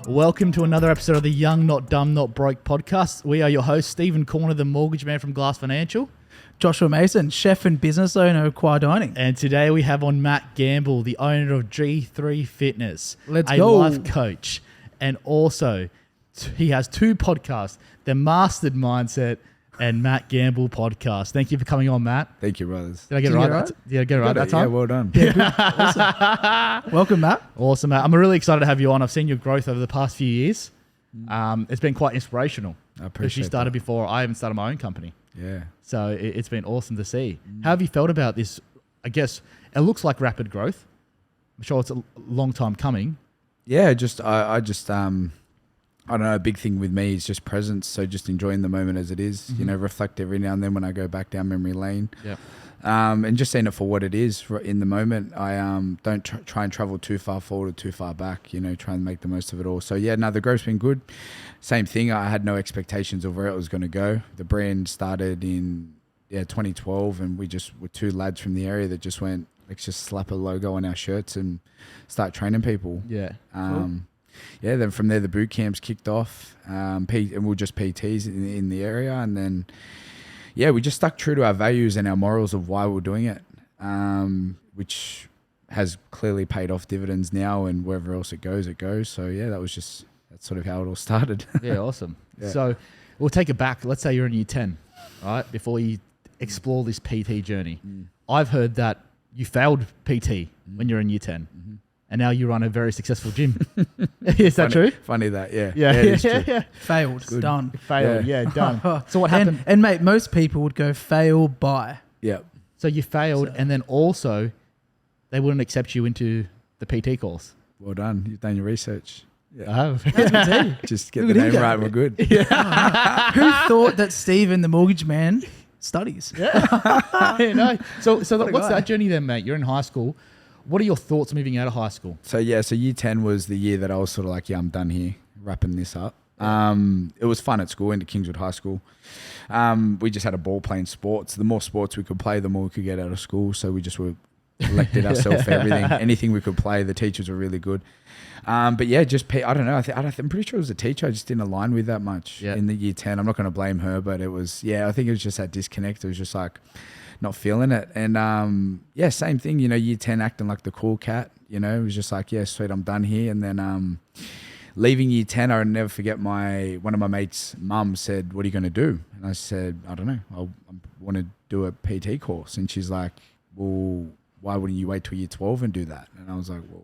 Welcome to another episode of the Young, Not Dumb, Not Broke podcast. We are your hosts, Stephen Corner, the mortgage man from Glass Financial. Joshua Mason, chef and business owner of Choir Dining. And today we have on Matt Gamble, the owner of G3 Fitness, Let's a go. life coach. And also, he has two podcasts, the Mastered Mindset and Matt Gamble podcast. Thank you for coming on, Matt. Thank you, brothers. Did I get it right? Did I get it right that time? Yeah, well done. Awesome. Welcome, Matt. Awesome, Matt. I'm really excited to have you on. I've seen your growth over the past few years. It's been quite inspirational. I Because you appreciate started that. before I even started my own company. Yeah. So it's been awesome to see. How have you felt about this? I guess it looks like rapid growth. I'm sure it's a long time coming. Yeah, I don't know, a big thing with me is just presence. So just enjoying the moment as it is, reflect every now and then when I go back down memory lane. Yeah. And just seeing it for what it is in the moment. I don't try and travel too far forward or too far back, try and make the most of it all. So yeah, no, the growth's been good. Same thing. I had no expectations of where it was going to go. The brand started in 2012 and we just were two lads from the area that just went, let's just slap a logo on our shirts and start training people. Yeah. Yeah, then from there the boot camps kicked off, and we were just PTs in the area, and then we just stuck true to our values and our morals of why we're doing it, which has clearly paid off dividends now, and wherever else it goes. So yeah, that's sort of how it all started. Yeah, awesome. Yeah. So we'll take it back. Let's say you're in year 10, right? Before you explore this PT journey. I've heard that you failed PT when you're in year 10. And now you run a very successful gym. Is that true? Funny that, yeah. Yeah, it is true. yeah. Failed. Good. Done. Failed, yeah, done. So what happened? And mate, most people would go fail by. Yeah. So you failed, and then also they wouldn't accept you into the PT course. Well done. You've done your research. I have. Just get Look the at him name go. right and we're good. Who thought that Stephen, the mortgage man, studies? Yeah, no. So what's guy. that journey then, mate? You're in high school. What are your thoughts moving out of high school? So year 10 was the year that I was sort of like, I'm done here, wrapping this up. It was fun at school, into Kingswood High School. We just had a ball playing sports. The more sports we could play, the more we could get out of school. So we just were elected ourselves for everything. Anything we could play, the teachers were really good. But yeah, I don't know. I'm pretty sure it was a teacher I just didn't align with that much in the year 10. I'm not going to blame her, but it was, I think it was just that disconnect. It was just like, not feeling it. And same thing, year 10 acting like the cool cat, it was just like, yeah, sweet, I'm done here. And then leaving year 10, I'll never forget one of my mates' mum said, what are you going to do? And I said, I don't know, I want to do a PT course. And she's like, well, why wouldn't you wait till year 12 and do that? And I was like, well,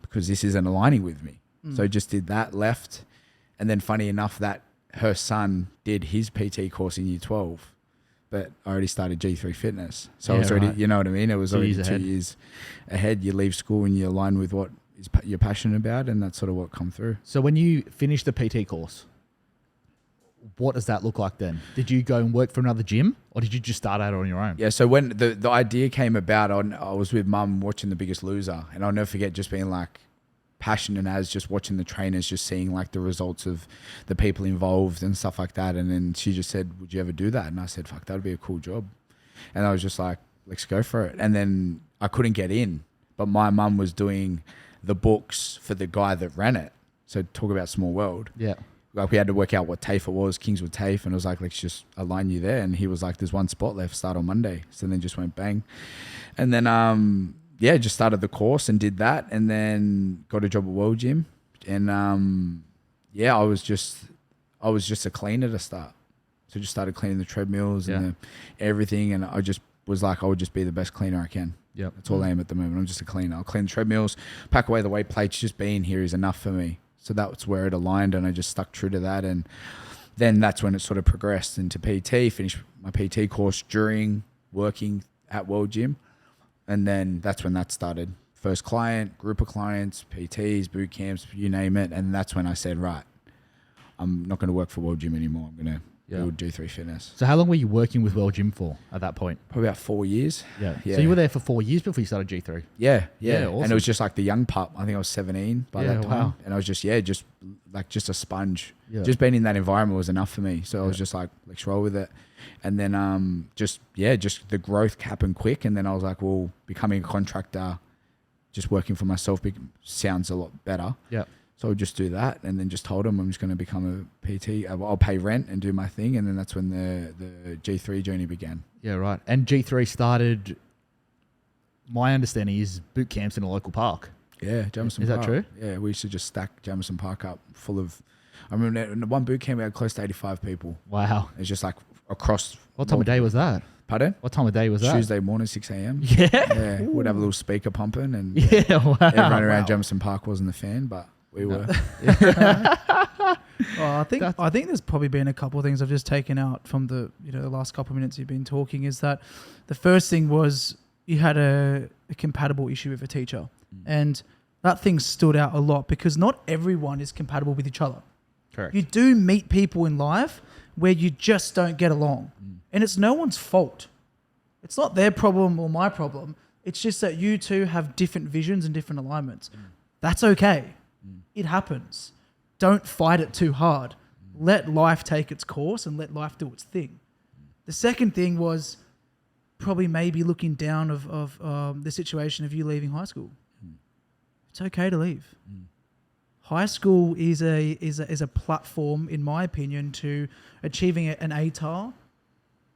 because this isn't aligning with me. So just did that, left. And then funny enough that her son did his PT course in year 12. But I already started G3 Fitness. So I was already, you know what I mean? It was already 2 years ahead. You leave school and you align with what you're passionate about, and that's sort of what come through. So when you finished the PT course, what does that look like then? Did you go and work for another gym, or did you just start out on your own? Yeah, so when the idea came about, I was with mum watching The Biggest Loser, and I'll never forget just being like passionate as just watching the trainers, just seeing like the results of the people involved and stuff like that. And then she just said, would you ever do that? And I said, fuck, that'd be a cool job. And I was just like, let's go for it. And then I couldn't get in, but my mum was doing the books for the guy that ran it. So talk about small world. Yeah. Like we had to work out what TAFE it was, Kingswood TAFE. And it was like, let's just align you there. And he was like, there's one spot left, start on Monday. So then just went bang. And then, just started the course and did that, and then got a job at World Gym. And I was just a cleaner to start. So just started cleaning the treadmills and everything. And I just was like, I would just be the best cleaner I can. Yeah, that's all I am at the moment. I'm just a cleaner. I'll clean the treadmills, pack away the weight plates. Just being here is enough for me. So that's where it aligned, and I just stuck true to that. And then that's when it sort of progressed into PT. Finished my PT course during working at World Gym. And then that's when that started. First client, group of clients, PTs, boot camps, you name it. And that's when I said, right, I'm not going to work for World Gym anymore. I'm going to build G3 Fitness. So how long were you working with World Gym for at that point? Probably about 4 years. Yeah. So you were there for 4 years before you started G3? Yeah. Awesome. And it was just like the young pup. I think I was 17 by that time. Wow. And I was just a sponge. Yeah. Just being in that environment was enough for me. So I was just like, let's roll with it. And then just the growth happened quick. And then I was like, well, becoming a contractor, just working for myself sounds a lot better. Yeah. So I'll just do that, and then just told him I'm just going to become a PT. I'll pay rent and do my thing, and then that's when the G3 journey began. Yeah, right. And G3 started, my understanding is boot camps in a local park. Yeah, Jamison Is that Park. true? Yeah, we used to just stack Jamison Park up full of. I remember in the one boot camp we had close to 85 people. Wow. It's just like across. What time of day was that? Pardon? What time of day was that? Tuesday morning, 6 a.m. Yeah. Yeah, we'd have a little speaker pumping, and Yeah, wow. everyone around Wow. Jamison Park wasn't a fan, but we were. I think there's probably been a couple of things I've just taken out from the the last couple of minutes you've been talking. Is that the first thing was you had a compatible issue with a teacher, and that thing stood out a lot because not everyone is compatible with each other. Correct. You do meet people in life where you just don't get along, and it's no one's fault. It's not their problem or my problem. It's just that you two have different visions and different alignments. That's okay. It happens. Don't fight it too hard. Let life take its course and let life do its thing. The second thing was probably maybe looking down of the situation of you leaving high school. It's okay to leave. High school is a platform, in my opinion, to achieving an ATAR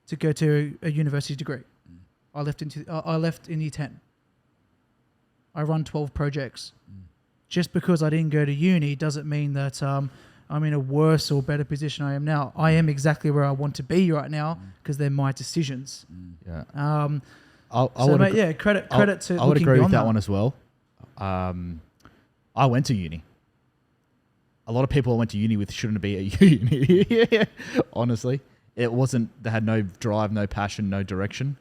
to go to a university degree. I left in year 10. I run 12 projects. Just because I didn't go to uni doesn't mean that I'm in a worse or better position I am now. I am exactly where I want to be right now because they're my decisions. Yeah. Credit to I would looking agree with beyond that one as well. I went to uni. A lot of people I went to uni with shouldn't be at uni. Honestly, it wasn't. They had no drive, no passion, no direction,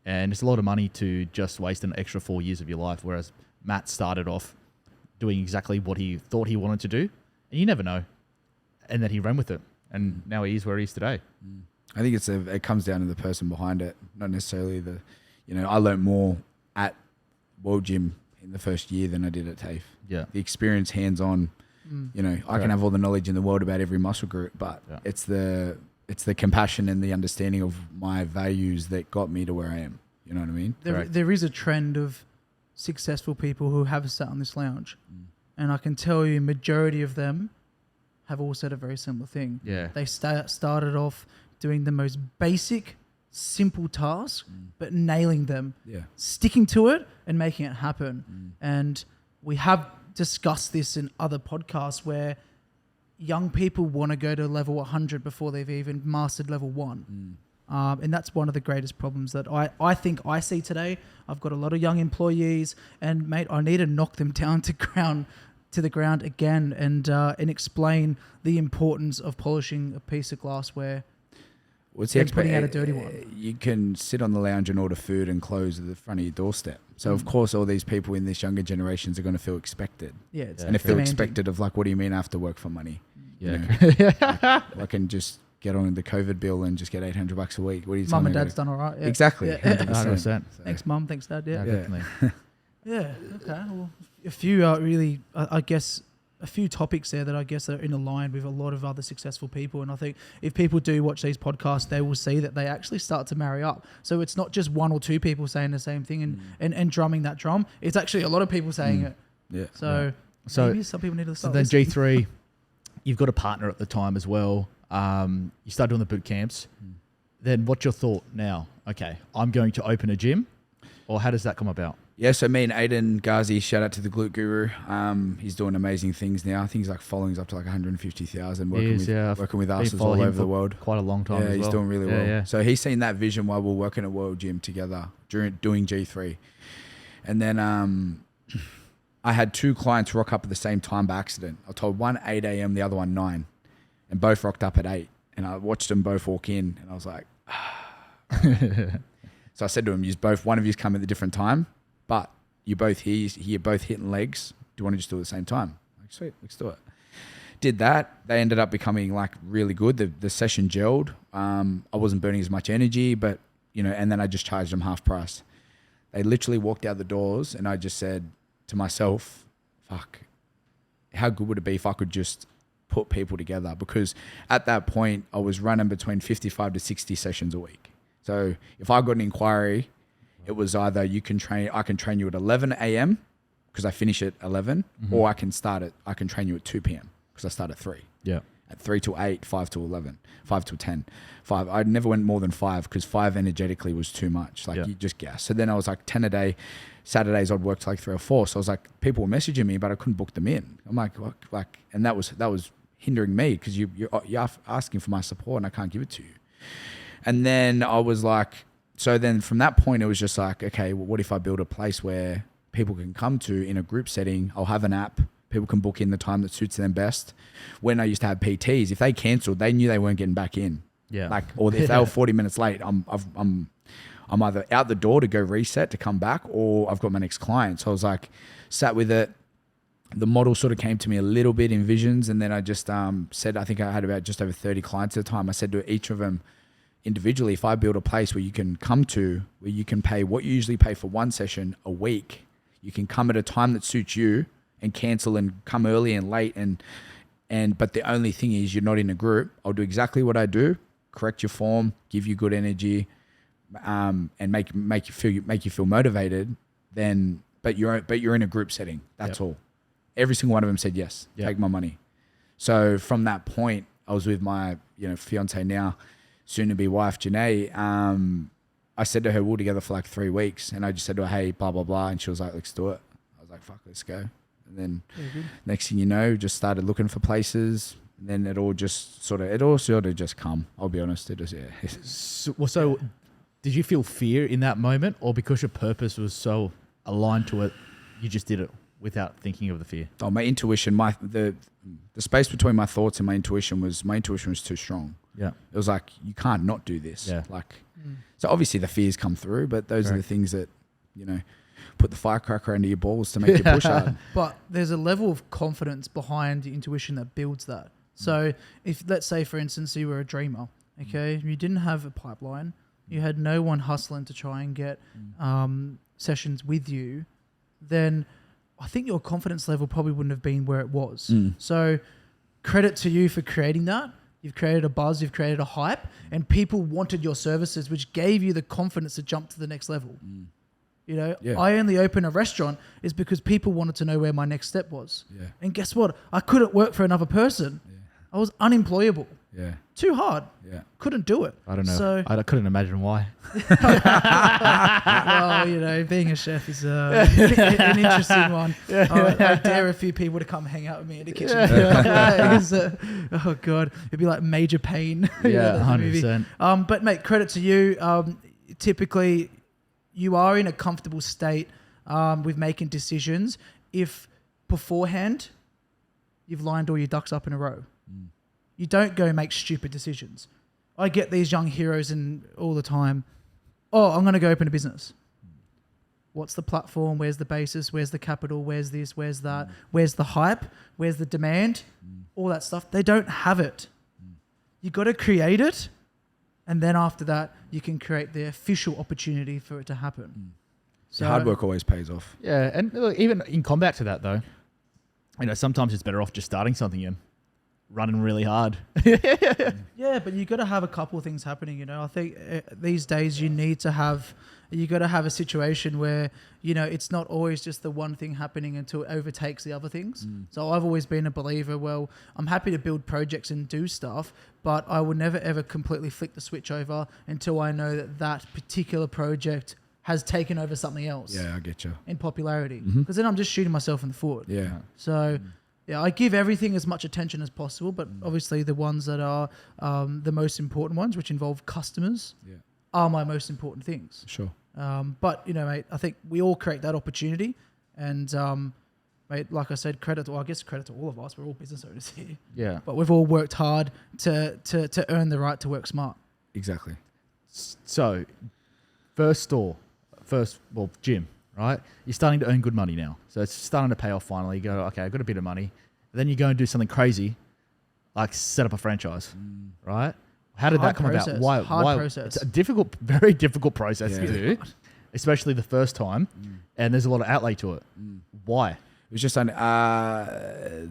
and it's a lot of money to just waste an extra 4 years of your life. Whereas Matt started off doing exactly what he thought he wanted to do, and you never know. And then he ran with it, and now he is where he is today. I think it comes down to the person behind it, not necessarily I learned more at World Gym in the first year than I did at TAFE. Yeah. The experience, hands-on, I can have all the knowledge in the world about every muscle group, but it's the compassion and the understanding of my values that got me to where I am. You know what I mean? There is a trend of successful people who have sat on this lounge, and I can tell you majority of them have all said a very similar thing. Yeah. They started off doing the most basic, simple tasks, but nailing them, sticking to it and making it happen. And we have discussed this in other podcasts where young people want to go to level 100 before they've even mastered level 1. And that's one of the greatest problems that I think I see today. I've got a lot of young employees, and mate, I need to knock them down to the ground again and explain the importance of polishing a piece of glassware. What's putting out a dirty one. You can sit on the lounge and order food and clothes at the front of your doorstep. So of course, all these people in this younger generations are going to feel expected. Yeah, it's and they feel demanding. expected of like, what do you mean I have to work for money? Yeah. I can just get on the COVID bill and just get $800 a week. What are you Mum telling and me? Dad's done all right. Yeah. Exactly. Yeah. 100%. 100%. Thanks, Mum. Thanks, Dad. Yeah. Definitely. Yeah. Okay. Well, a few really, I guess, a few topics there that I guess are in line with a lot of other successful people. And I think if people do watch these podcasts, they will see that they actually start to marry up. So it's not just one or two people saying the same thing and drumming that drum. It's actually a lot of people saying it. Yeah. So maybe some people need to So start then listening. G3, you've got a partner at the time as well. You start doing the boot camps. Then what's your thought now? Okay, I'm going to open a gym, or how does that come about? Yeah, so me and Aiden Ghazi, shout out to the Glute Guru. He's doing amazing things now. I think he's like following up to like 150,000 working with us Been all following him over the for world. Quite a long time. Yeah, as he's well. doing really well. Yeah. So he's seen that vision while we're working at World Gym together doing G3. And then I had two clients rock up at the same time by accident. I told one 8 a.m., the other one 9. And both rocked up at 8. And I watched them both walk in and I was like, So I said to him, one of you come at a different time, but you're both hitting legs. Do you want to just do it at the same time? Like, sweet, let's do it. Did that. They ended up becoming like really good. The session gelled. I wasn't burning as much energy, but and then I just charged them half price. They literally walked out the doors and I just said to myself, fuck, how good would it be if I could just put people together? Because at that point I was running between 55 to 60 sessions a week. So if I got an inquiry, it was either I can train you at 11 a.m. because I finish at 11, or I can train you at 2 p.m. because I start at 3. Yeah. At 3 till 8, 5 till 11, 5 till 10. 5. I never went more than 5 because 5 energetically was too much. Like you just gas. So then I was like 10 a day. Saturdays I'd work to like 3 or 4. So I was like, people were messaging me, but I couldn't book them in. I'm like, what? Like, and that was hindering me because you're asking for my support and I can't give it to you. And then I was like, so then from that point, it was just like, okay, well, what if I build a place where people can come to in a group setting? I'll have an app. People can book in the time that suits them best. When I used to have PTs, if they cancelled, they knew they weren't getting back in. Yeah. Like, or if they were 40 minutes late, I'm either out the door to go reset to come back, or I've got my next client. So I was like, sat with it. The model sort of came to me a little bit in visions, and then I just said, I think I had about just over 30 clients at the time. I said to each of them individually, if I build a place where you can come to, where you can pay what you usually pay for one session a week, you can come at a time that suits you and cancel and come early and late, but the only thing is you're not in a group. I'll do exactly what I do, correct your form, give you good energy, and make you feel motivated. Then, but you're in a group setting. That's all. Every single one of them said yes. Take my money. So from that point, I was with my fiance now, soon to be wife Janae. I said to her, we're together for like 3 weeks, and I just said to her, hey, blah blah blah, and she was like, let's do it. I was like, fuck, let's go. And then next thing you know, just started looking for places. And then it all sort of just come. I'll be honest, it just So did you feel fear in that moment, or because your purpose was so aligned to it, you just did it without thinking of the fear? Oh, my intuition, the space between my thoughts and my intuition was too strong. Yeah, it was like, you can't not do this. Yeah, so obviously the fears come through, but those are the things that put the firecracker under your balls to make you push hard. But there's a level of confidence behind the intuition that builds that. So if, let's say, for instance, you were a dreamer, okay, you didn't have a pipeline, you had no one hustling to try and get sessions with you, then I think your confidence level probably wouldn't have been where it was. So credit to you for creating that. You've created a buzz, you've created a hype, and people wanted your services, which gave you the confidence to jump to the next level. I only opened a restaurant is because people wanted to know where my next step was. Yeah. And guess what? I couldn't work for another person. Yeah. I was unemployable. Yeah. Too hard. Yeah. Couldn't do it. I don't know. So, I couldn't imagine why. Well, being a chef is an interesting one. I dare a few people to come hang out with me in the kitchen. Oh God, it'd be like Major Pain. Yeah, 100%. But mate, credit to you. Typically, you are in a comfortable state with making decisions if beforehand you've lined all your ducks up in a row. You don't go make stupid decisions. I get these young heroes in all the time. Oh, I'm going to go open a business. What's the platform? Where's the basis? Where's the capital? Where's this? Where's that? Where's the hype? Where's the demand? All that stuff. They don't have it. You got to create it. And then after that, you can create the official opportunity for it to happen. So hard work always pays off. Yeah. And look, even in combat to that though, sometimes it's better off just starting something and running really hard. Yeah, but you got to have a couple of things happening. I think these days you got to have a situation where it's not always just the one thing happening until it overtakes the other things. So I've always been a believer. Well, I'm happy to build projects and do stuff, but I will never ever completely flick the switch over until I know that particular project has taken over something else. Yeah, I get you. In popularity, because then I'm just shooting myself in the foot. Yeah. So. Yeah, I give everything as much attention as possible, but obviously the ones that are the most important ones, which involve customers, are my most important things. Sure. But, mate, I think we all create that opportunity. And, mate, like I said, credit to all of us. We're all business owners here. Yeah. But we've all worked hard to earn the right to work smart. Exactly. So, gym. Right? You're starting to earn good money now. So it's starting to pay off finally. You go, okay, I've got a bit of money. And then you go and do something crazy, like set up a franchise, right? How did that come about? Why? Process. It's a very difficult process to do, especially the first time. And there's a lot of outlay to it. Why? It was just the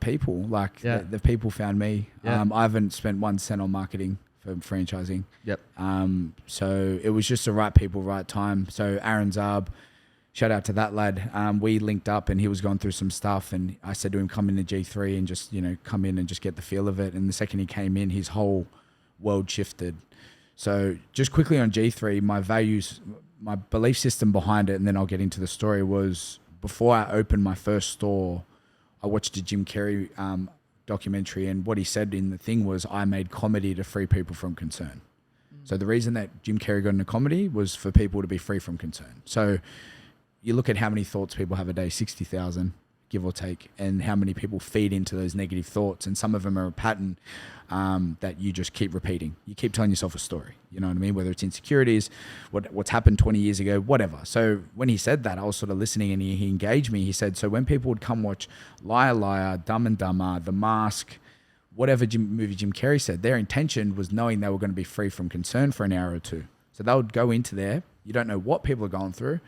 people, the people found me. Yeah. I haven't spent 1 cent on marketing for franchising. Yep. So it was just the right people, right time. So Aaron Zarb, shout out to that lad. We linked up and he was going through some stuff, and I said to him, come into G3 and just, come in and just get the feel of it. And the second he came in, his whole world shifted. So just quickly on G3, my values, my belief system behind it, and then I'll get into the story, was before I opened my first store, I watched a Jim Carrey documentary, and what he said in the thing was, I made comedy to free people from concern. So the reason that Jim Carrey got into comedy was for people to be free from concern. So you look at how many thoughts people have a day, 60,000, give or take, and how many people feed into those negative thoughts. And some of them are a pattern that you just keep repeating. You keep telling yourself a story, you know what I mean? Whether it's insecurities, what's happened 20 years ago, whatever. So when he said that, I was sort of listening, and he engaged me. He said, so when people would come watch Liar Liar, Dumb and Dumber, The Mask, whatever movie Jim Carrey said, their intention was knowing they were going to be free from concern for an hour or two. So they would go into there. You don't know what people are going through.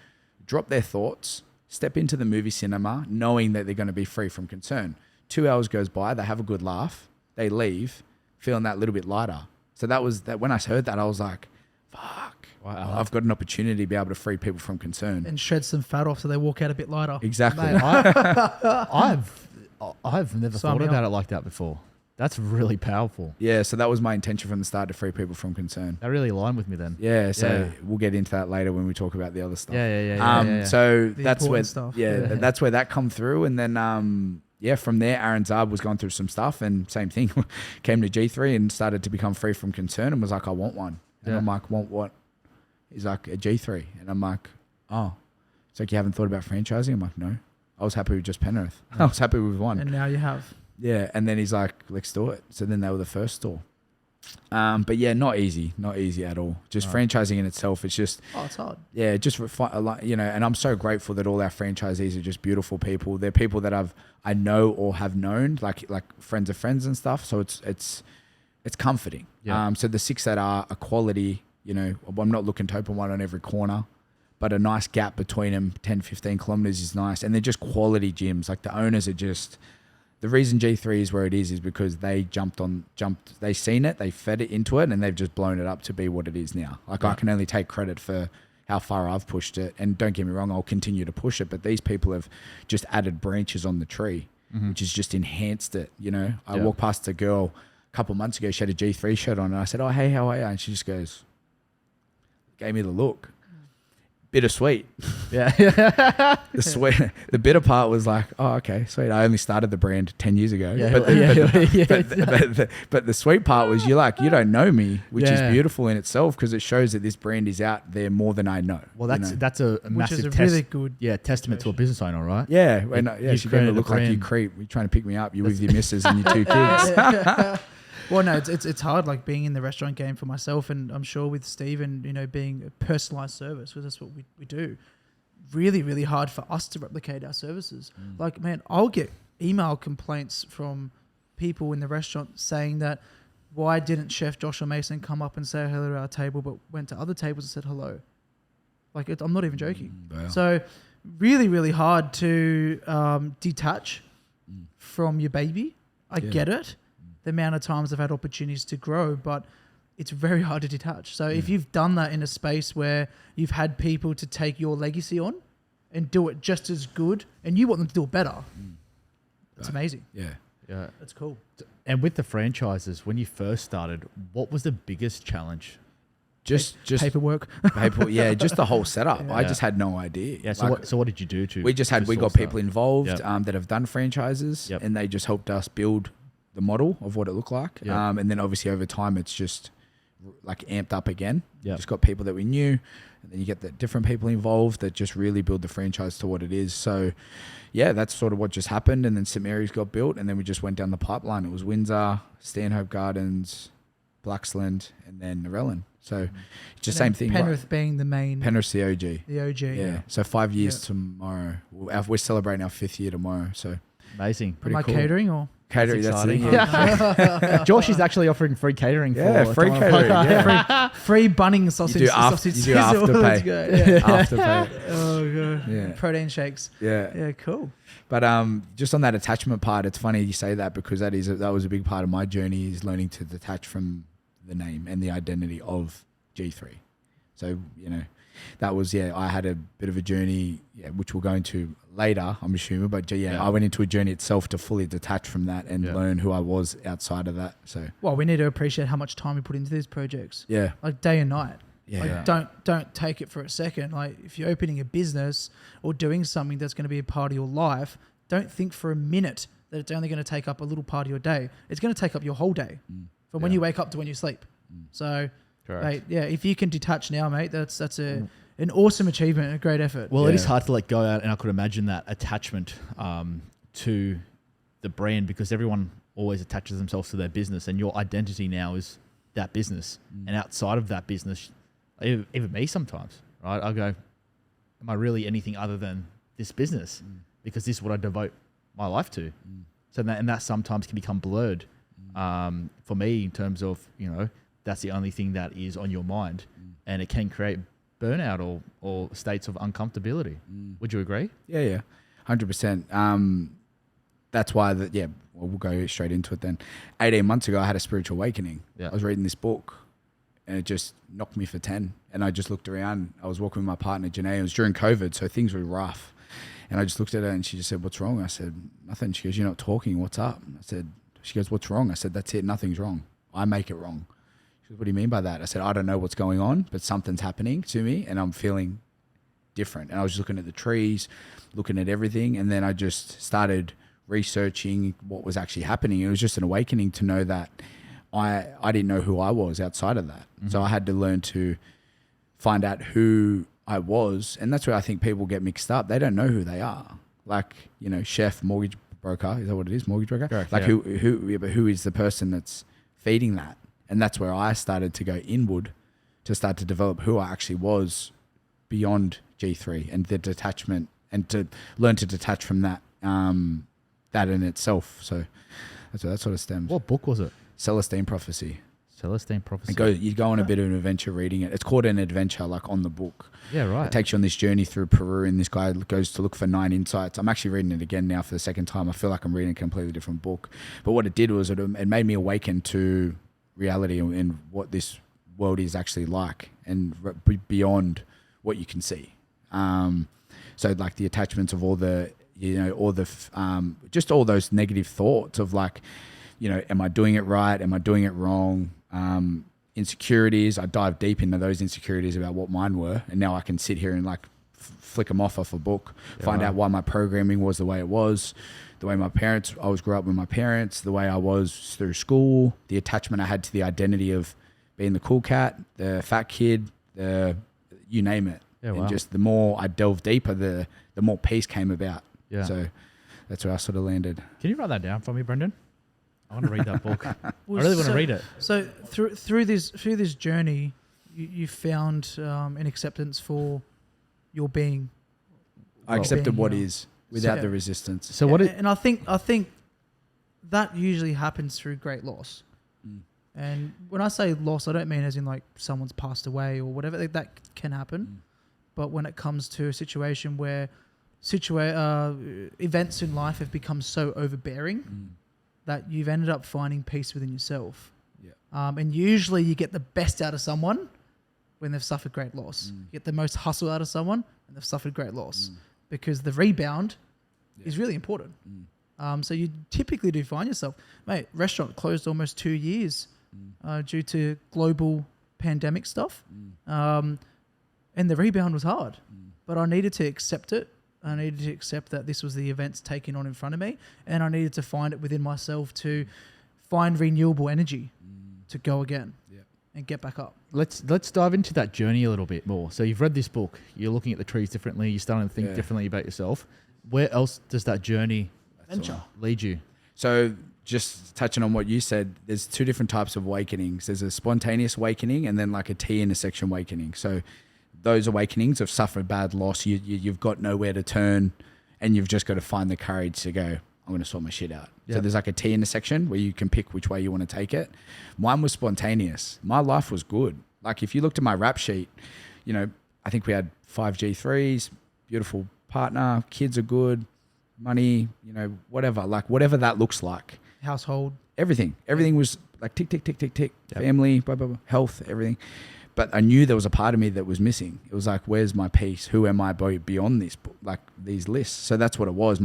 Drop their thoughts, step into the movie cinema, knowing that they're going to be free from concern. 2 hours goes by, they have a good laugh, they leave, feeling that little bit lighter. So that was that. When I heard that, I was like, fuck, wow, I've got an opportunity to be able to free people from concern. And shred some fat off so they walk out a bit lighter. Exactly. Mate, I've never thought about it like that before. That's really powerful. Yeah, so that was my intention from the start, to free people from concern. That really aligned with me then. Yeah, so we'll get into that later when we talk about the other stuff. Yeah. So The that's where stuff. that's where that come through, and then from there, Aaron Zab was going through some stuff, and same thing, came to G3 and started to become free from concern, and was like, I want one. And I'm like, want what? He's like, a G3, and I'm like, oh. It's like, you haven't thought about franchising? I'm like, no. I was happy with just Penrith. I was happy with one. And now you have. Yeah, and then he's like, let's do it. So then they were the first store. But yeah, not easy at all. Just franchising in itself, it's just... Oh, it's hard. Yeah, just, and I'm so grateful that all our franchisees are just beautiful people. They're people that I know or have known, like friends of friends and stuff. So it's comforting. Yeah. So the 6 that are a quality, I'm not looking to open one on every corner, but a nice gap between them, 10, 15 kilometers is nice. And they're just quality gyms. Like the owners are just... The reason G3 is where it is because they they seen it, they fed it into it, and they've just blown it up to be what it is now. Like I can only take credit for how far I've pushed it, and don't get me wrong, I'll continue to push it, but these people have just added branches on the tree, which has just enhanced it, I walked past a girl a couple months ago, she had a G3 shirt on, and I said, oh, hey, how are you? And she just goes, gave me the look. Bittersweet. Yeah. The bitter part was like, oh, okay, sweet. I only started the brand 10 years ago. But the sweet part was you don't know me, which is beautiful in itself, because it shows that this brand is out there more than I know. Well, that's a massive which is a really good testament to a business owner, right? Yeah. She made me look like you creep. You're trying to pick me up. You're with your missus and your 2 kids. Well, no, it's hard, like being in the restaurant game for myself, and I'm sure with Steve, and being a personalized service, because that's what we do. Really, really hard for us to replicate our services. Like, man, I'll get email complaints from people in the restaurant saying that, why didn't Chef Josh or Mason come up and say hello to our table, but went to other tables and said hello? Like, I'm not even joking. Wow. So, really, really hard to detach from your baby. I get it. The amount of times I've had opportunities to grow, but it's very hard to detach. So if you've done that in a space where you've had people to take your legacy on and do it just as good, and you want them to do it better, it's amazing. Yeah. That's cool. And with the franchises, when you first started, what was the biggest challenge? Just paperwork. Just the whole setup. Yeah. I just had no idea. Yeah. So what did you do to? We got people involved that have done franchises, and they just helped us build the model of what it looked like. And then obviously over time, it's just like amped up again. Just got people that we knew, and then you get the different people involved that just really build the franchise to what it is. So that's sort of what just happened. And then St. Mary's got built, and then we just went down the pipeline. It was Windsor, Stanhope Gardens, Blaxland, and then Narellan. So it's just same thing. Penrith being the main. Penrith's the OG. The OG. Yeah. So 5 years tomorrow. We're celebrating our 5th year tomorrow. So amazing. Pretty Am I cool. catering or? Catering, that's the exciting. thing. Josh is actually offering free catering for free catering. Free bunning sausage. You do afterpay. Afterpay. Oh god. Yeah. Protein shakes. Yeah, cool. But just on that attachment part, it's funny you say that, because that was a big part of my journey, is learning to detach from the name and the identity of G3. So that was, I had a bit of a journey, which we'll go into later, I'm assuming. But Yeah. I went into a journey itself to fully detach from that and learn who I was outside of that. So, Well, we need to appreciate how much time we put into these projects, yeah. like day and night. Yeah. Like don't take it for a second. Like if you're opening a business or doing something that's going to be a part of your life, don't think for a minute that it's only going to take up a little part of your day. It's going to take up your whole day from when you wake up to when you sleep. So, Correct. mate, if you can detach now, mate, that's an awesome achievement, a great effort. Well, it is hard to let go out, and I could imagine that attachment to the brand, because everyone always attaches themselves to their business, and your identity now is that business. And outside of that business, even me sometimes, right? I go, am I really anything other than this business? Because this is what I devote my life to. So that sometimes can become blurred for me in terms of, that's the only thing that is on your mind, and it can create burnout or states of uncomfortability. Would you agree? Yeah, 100%. That's why we'll go straight into it then. 18 months ago, I had a spiritual awakening. Yeah. I was reading this book and it just knocked me for 10. And I just looked around. I was walking with my partner, Janae. It was during COVID, so things were rough. And I just looked at her and she just said, "What's wrong?" I said, "Nothing." She goes, "You're not talking. What's up?" She goes, "What's wrong?" I said, "That's it. Nothing's wrong. I make it wrong." She goes, "What do you mean by that?" I said, "I don't know what's going on, but something's happening to me and I'm feeling different." And I was just looking at the trees, looking at everything. And then I just started researching what was actually happening. It was just an awakening to know that I didn't know who I was outside of that. So I had to learn to find out who I was. And that's where I think people get mixed up. They don't know who they are. Like, chef, mortgage broker. Is that what it is? Mortgage broker? Correct, like yeah. who is the person that's feeding that? And that's where I started to go inward to start to develop who I actually was beyond G3 and the detachment, and to learn to detach from that, that in itself. So that's where that sort of stems. What book was it? Celestine Prophecy. Celestine Prophecy. And you go on a bit of an adventure reading it. It's called an adventure, like on the book. Yeah, right. It takes you on this journey through Peru, and this guy goes to look for 9 insights. I'm actually reading it again now for the second time. I feel like I'm reading a completely different book. But what it did was it made me awaken to reality and what this world is actually like, and beyond what you can see. So like the attachments of all the, just all those negative thoughts of like, am I doing it right? Am I doing it wrong? Insecurities. I dive deep into those insecurities about what mine were. And now I can sit here and like flick them off a book, find out why my programming was the way it was, the way I grew up with my parents, the way I was through school, the attachment I had to the identity of being the cool cat, the fat kid, you name it. Yeah, and wow. just the more I delved deeper, the more peace came about. Yeah. So that's where I sort of landed. Can you write that down for me, Brendan? I want to read that book. I Well, really want to read it. So through this journey, you found an acceptance for your being. I accepted what being, is without so- the resistance. So what? And I think that usually happens through great loss. And when I say loss, I don't mean as in like someone's passed away or whatever. That can happen. But when it comes to a situation where events in life have become so overbearing that you've ended up finding peace within yourself. Yeah. And usually you get the best out of someone when they've suffered great loss. You get the most hustle out of someone when they've suffered great loss, because the rebound is really important. So you typically do find yourself, mate, restaurant closed almost 2 years due to global pandemic stuff. And the rebound was hard, but I needed to accept it. I needed to accept that this was the events taken on in front of me, and I needed to find it within myself to find renewable energy to go again and get back up. Let's dive into that journey a little bit more. So you've read this book. You're looking at the trees differently. You're starting to think differently about yourself. Where else does that journey lead you? So just touching on what you said, there's 2 different types of awakenings. There's a spontaneous awakening and then like a T intersection awakening. So those awakenings have suffered bad loss. You've got nowhere to turn, and you've just got to find the courage to go, I'm going to sort my shit out. Yep. So there's like a T intersection where you can pick which way you want to take it. Mine was spontaneous. My life was good. Like if you looked at my rap sheet, I think we had 5 G3s, beautiful partner, kids are good, money, whatever, like whatever that looks like. Household. Everything was like tick, tick, tick, tick, tick, Yep. family, blah, blah, blah, health, everything. but I knew there was a part of me that was missing. It was like, where's my peace? Who am I beyond this, like these lists? So that's what it was.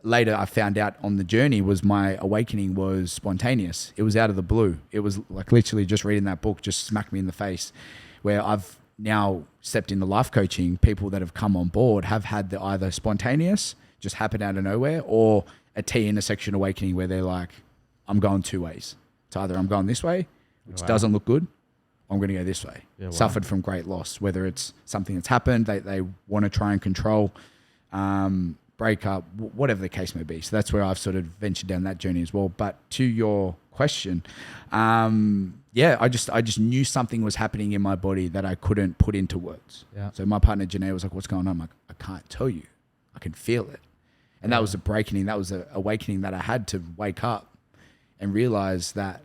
Later I found out on the journey was my awakening was spontaneous. It was out of the blue. It was like literally just reading that book just smacked me in the face, where I've now stepped into life coaching. People that have come on board have had the either spontaneous, just happen out of nowhere, or a T intersection awakening where they're like, I'm going two ways. It's either I'm going this way, which doesn't look good, I'm going to go this way. Yeah, suffered from great loss, whether it's something that's happened, they want to try and control, break up, whatever the case may be. So that's where I've sort of ventured down that journey as well. But to your question, I just knew something was happening in my body that I couldn't put into words. Yeah. So my partner Janae was like, what's going on? I'm like, I can't tell you. I can feel it. And that was a breaking, that was an awakening that I had to wake up and realize that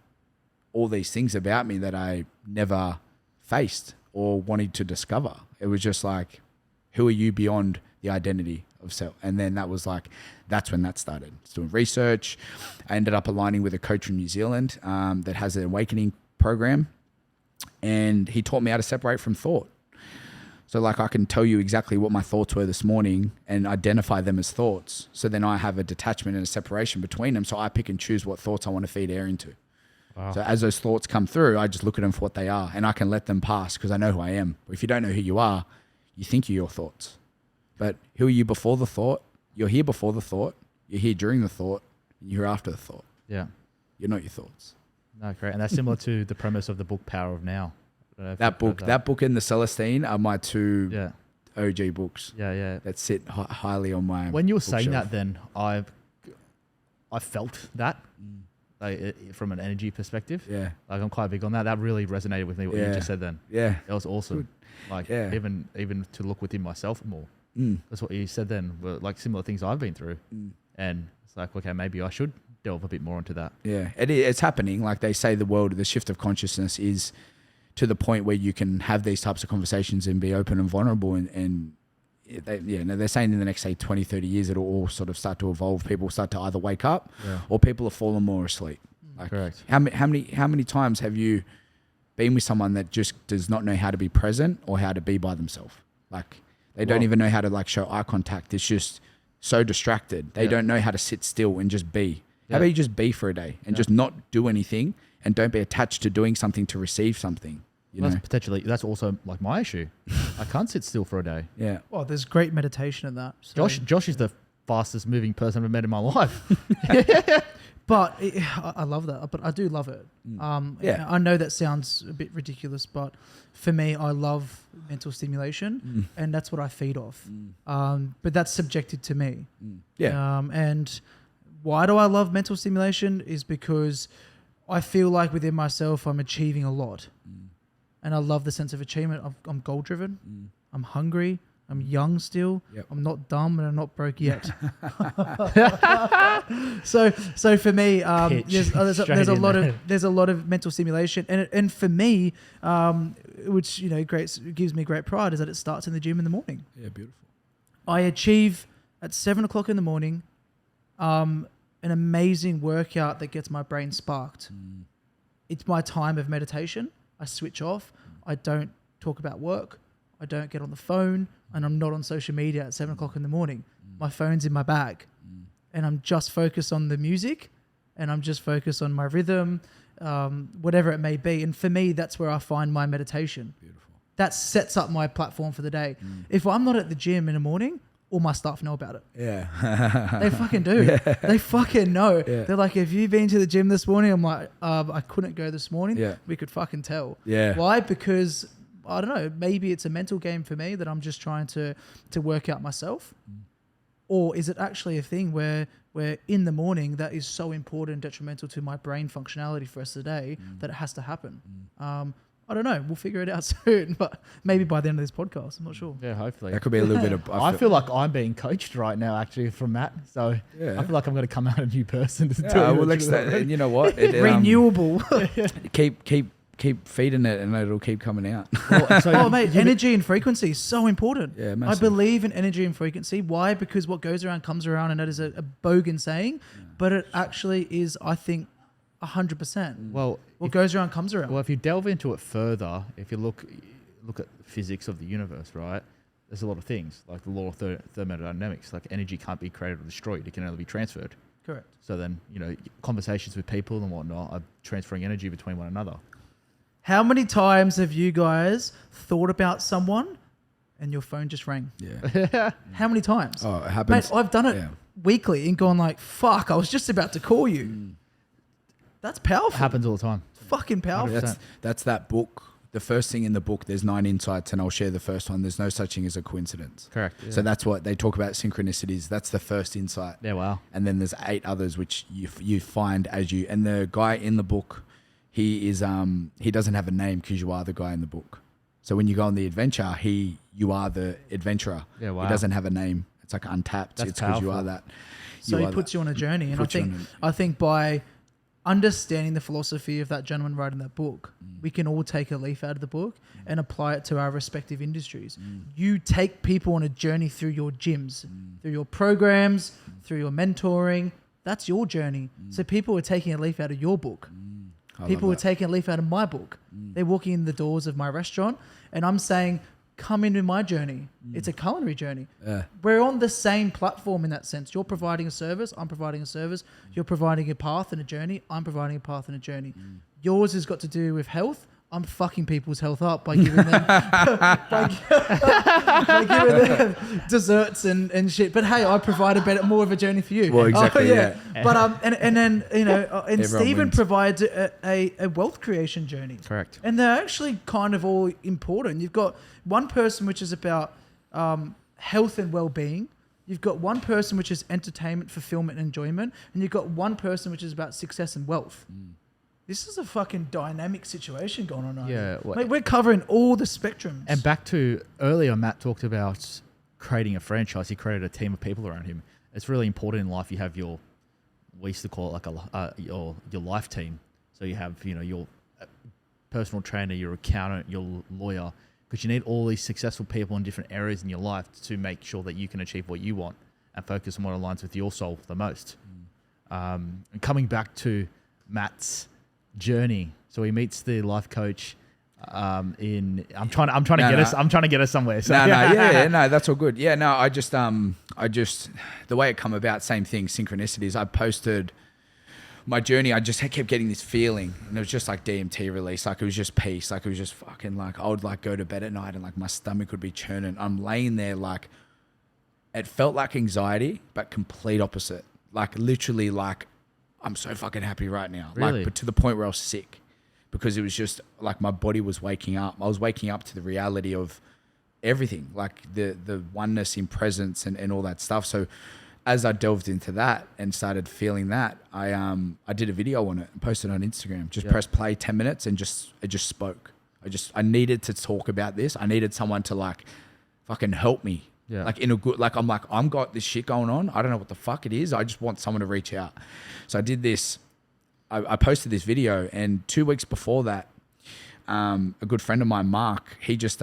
all these things about me that I never faced or wanted to discover. It was just like, who are you beyond the identity of self? And then that's when that started. Doing research. I ended up aligning with a coach from New Zealand that has an awakening program. And he taught me how to separate from thought. So like I can tell you exactly what my thoughts were this morning and identify them as thoughts. So then I have a detachment and a separation between them. So I pick and choose what thoughts I want to feed air into. Wow. So as those thoughts come through, I just look at them for what they are and I can let them pass because I know who I am. If you don't know who you are, you think you're your thoughts. But who are you before the thought? You're here before the thought. You're here during the thought. You're after the thought. Yeah. You're not your thoughts. No, great. And that's similar to the premise of the book Power of Now. That book and the Celestine are my two OG books. Yeah. That sit highly on my. When you were saying that, then I felt that from an energy perspective. Yeah, like I'm quite big on that. That really resonated with me. What you just said then. Yeah, that was awesome. Good. Like even to look within myself more. That's what you said then. Were like similar things I've been through, and it's like, okay, maybe I should delve a bit more into that. Yeah, it's happening. Like they say, the shift of consciousness is to the point where you can have these types of conversations and be open and vulnerable. And they're saying in the next, say, 20, 30 years, it'll all sort of start to evolve. People start to either wake up or people are falling more asleep. Like, correct. How many times have you been with someone that just does not know how to be present or how to be by themselves? Like they don't even know how to like show eye contact. It's just so distracted. They don't know how to sit still and just be. How about you just be for a day and just not do anything and don't be attached to doing something to receive something? That's also like my issue. I can't sit still for a day. Yeah. Well, there's great meditation in that. So. Josh is the fastest moving person I've ever met in my life. But I love that. But I do love it. I know that sounds a bit ridiculous, but for me, I love mental stimulation, and that's what I feed off. But that's subjective to me. And why do I love mental stimulation? Is because I feel like within myself, I'm achieving a lot. And I love the sense of achievement. I'm goal driven. I'm hungry. I'm young still. Yep. I'm not dumb and I'm not broke yet. So for me, there's a lot of mental stimulation, and for me, which gives me great pride, is that it starts in the gym in the morning. Yeah, beautiful. I achieve at 7 o'clock in the morning, an amazing workout that gets my brain sparked. It's my time of meditation. I switch off. I don't talk about work. I don't get on the phone, and I'm not on social media at 7 o'clock in the morning. My phone's in my bag, and I'm just focused on the music, and I'm just focused on my rhythm, whatever it may be. And for me, that's where I find my meditation. Beautiful. That sets up my platform for the day. If I'm not at the gym in the morning, all my staff know about it. Yeah. They fucking do. Yeah. They fucking know. Yeah. They're like, have you been to the gym this morning? I'm like, I couldn't go this morning. Yeah. We could fucking tell. Yeah. Why? Because, I don't know, maybe it's a mental game for me that I'm just trying to work out myself. Or is it actually a thing where in the morning that is so important and detrimental to my brain functionality for the rest of the day that it has to happen? I don't know. We'll figure it out soon, but maybe by the end of this podcast. I'm not sure. Yeah, hopefully. That could be a little bit of... I feel like I'm being coached right now, actually, from Matt. So I feel like I'm going to come out a new person. You know what? Renewable. Keep feeding it and it'll keep coming out. Mate, energy and frequency is so important. Yeah, massive. I believe in energy and frequency. Why? Because what goes around comes around, and that is a bogan saying, but it actually is, I think, 100%. Well, What goes around comes around. Well, if you delve into it further, if you look at physics of the universe, right? There's a lot of things like the law of thermodynamics. Like energy can't be created or destroyed; it can only be transferred. Correct. So then, conversations with people and whatnot are transferring energy between one another. How many times have you guys thought about someone and your phone just rang? Yeah. How many times? Oh, it happens. Mate, I've done it Yeah. weekly and gone like, fuck, I was just about to call you. That's powerful. It happens all the time. Fucking powerful. 100%. That's that book. The first thing in the book, there's 9 insights, and I'll share the first one. There's no such thing as a coincidence. Correct. Yeah. So that's what they talk about, synchronicities. That's the first insight. Yeah. Wow. And then there's 8 others which you find as you. And the guy in the book, he doesn't have a name because you are the guy in the book. So when you go on the adventure, you are the adventurer. Yeah. Wow. He doesn't have a name. It's like untapped. That's it's because you powerful. are that. So he puts you on a journey. And I think by understanding the philosophy of that gentleman writing that book, we can all take a leaf out of the book and apply it to our respective industries. You take people on a journey through your gyms, through your programs, through your mentoring. That's your journey. So people are taking a leaf out of your book. People are taking a leaf out of my book. They're walking in the doors of my restaurant and I'm saying, come into my journey. It's a culinary journey. We're on the same platform in that sense. You're providing a service. I'm providing a service. You're providing a path and a journey. I'm providing a path and a journey. Yours has got to do with health. I'm fucking people's health up by giving them, by giving them desserts and shit. But hey, I provide more of a journey for you. Well, exactly. Yeah. But and then and Everyone Stephen wins. provides a wealth creation journey. Correct. And they're actually kind of all important. You've got one person which is about health and well-being. You've got one person which is entertainment, fulfillment, and enjoyment, and you've got one person which is about success and wealth. This is a fucking dynamic situation going on right Yeah, now. well- Like, we're covering all the spectrums. And back to earlier, Matt talked about creating a franchise. He created a team of people around him. It's really important in life. You have we used to call it like your life team. So you have, your personal trainer, your accountant, your lawyer, because you need all these successful people in different areas in your life to make sure that you can achieve what you want and focus on what aligns with your soul the most. And coming back to Matt's journey, so he meets the life coach I'm trying to get us somewhere. So. No, that's all good. Yeah, no, I just the way it come about, same thing, synchronicities. I posted my journey. I just kept getting this feeling, and it was just like DMT release. Like it was just peace. Like it was just fucking like I would like go to bed at night and like my stomach would be churning. I'm laying there like it felt like anxiety, but complete opposite. Like literally, like I'm so fucking happy right now. Really? Like, but to the point where I was sick. Because it was just like my body was waking up. I was waking up to the reality of everything, like the oneness in presence and all that stuff. So as I delved into that and started feeling that, I did a video on it and posted it on Instagram. Just press play 10 minutes and it just spoke. I needed to talk about this. I needed someone to like fucking help me. Yeah. Like in a good, like I'm got this shit going on. I don't know what the fuck it is. I just want someone to reach out. So I did this. I posted this video, and 2 weeks before that, a good friend of mine, Mark, he just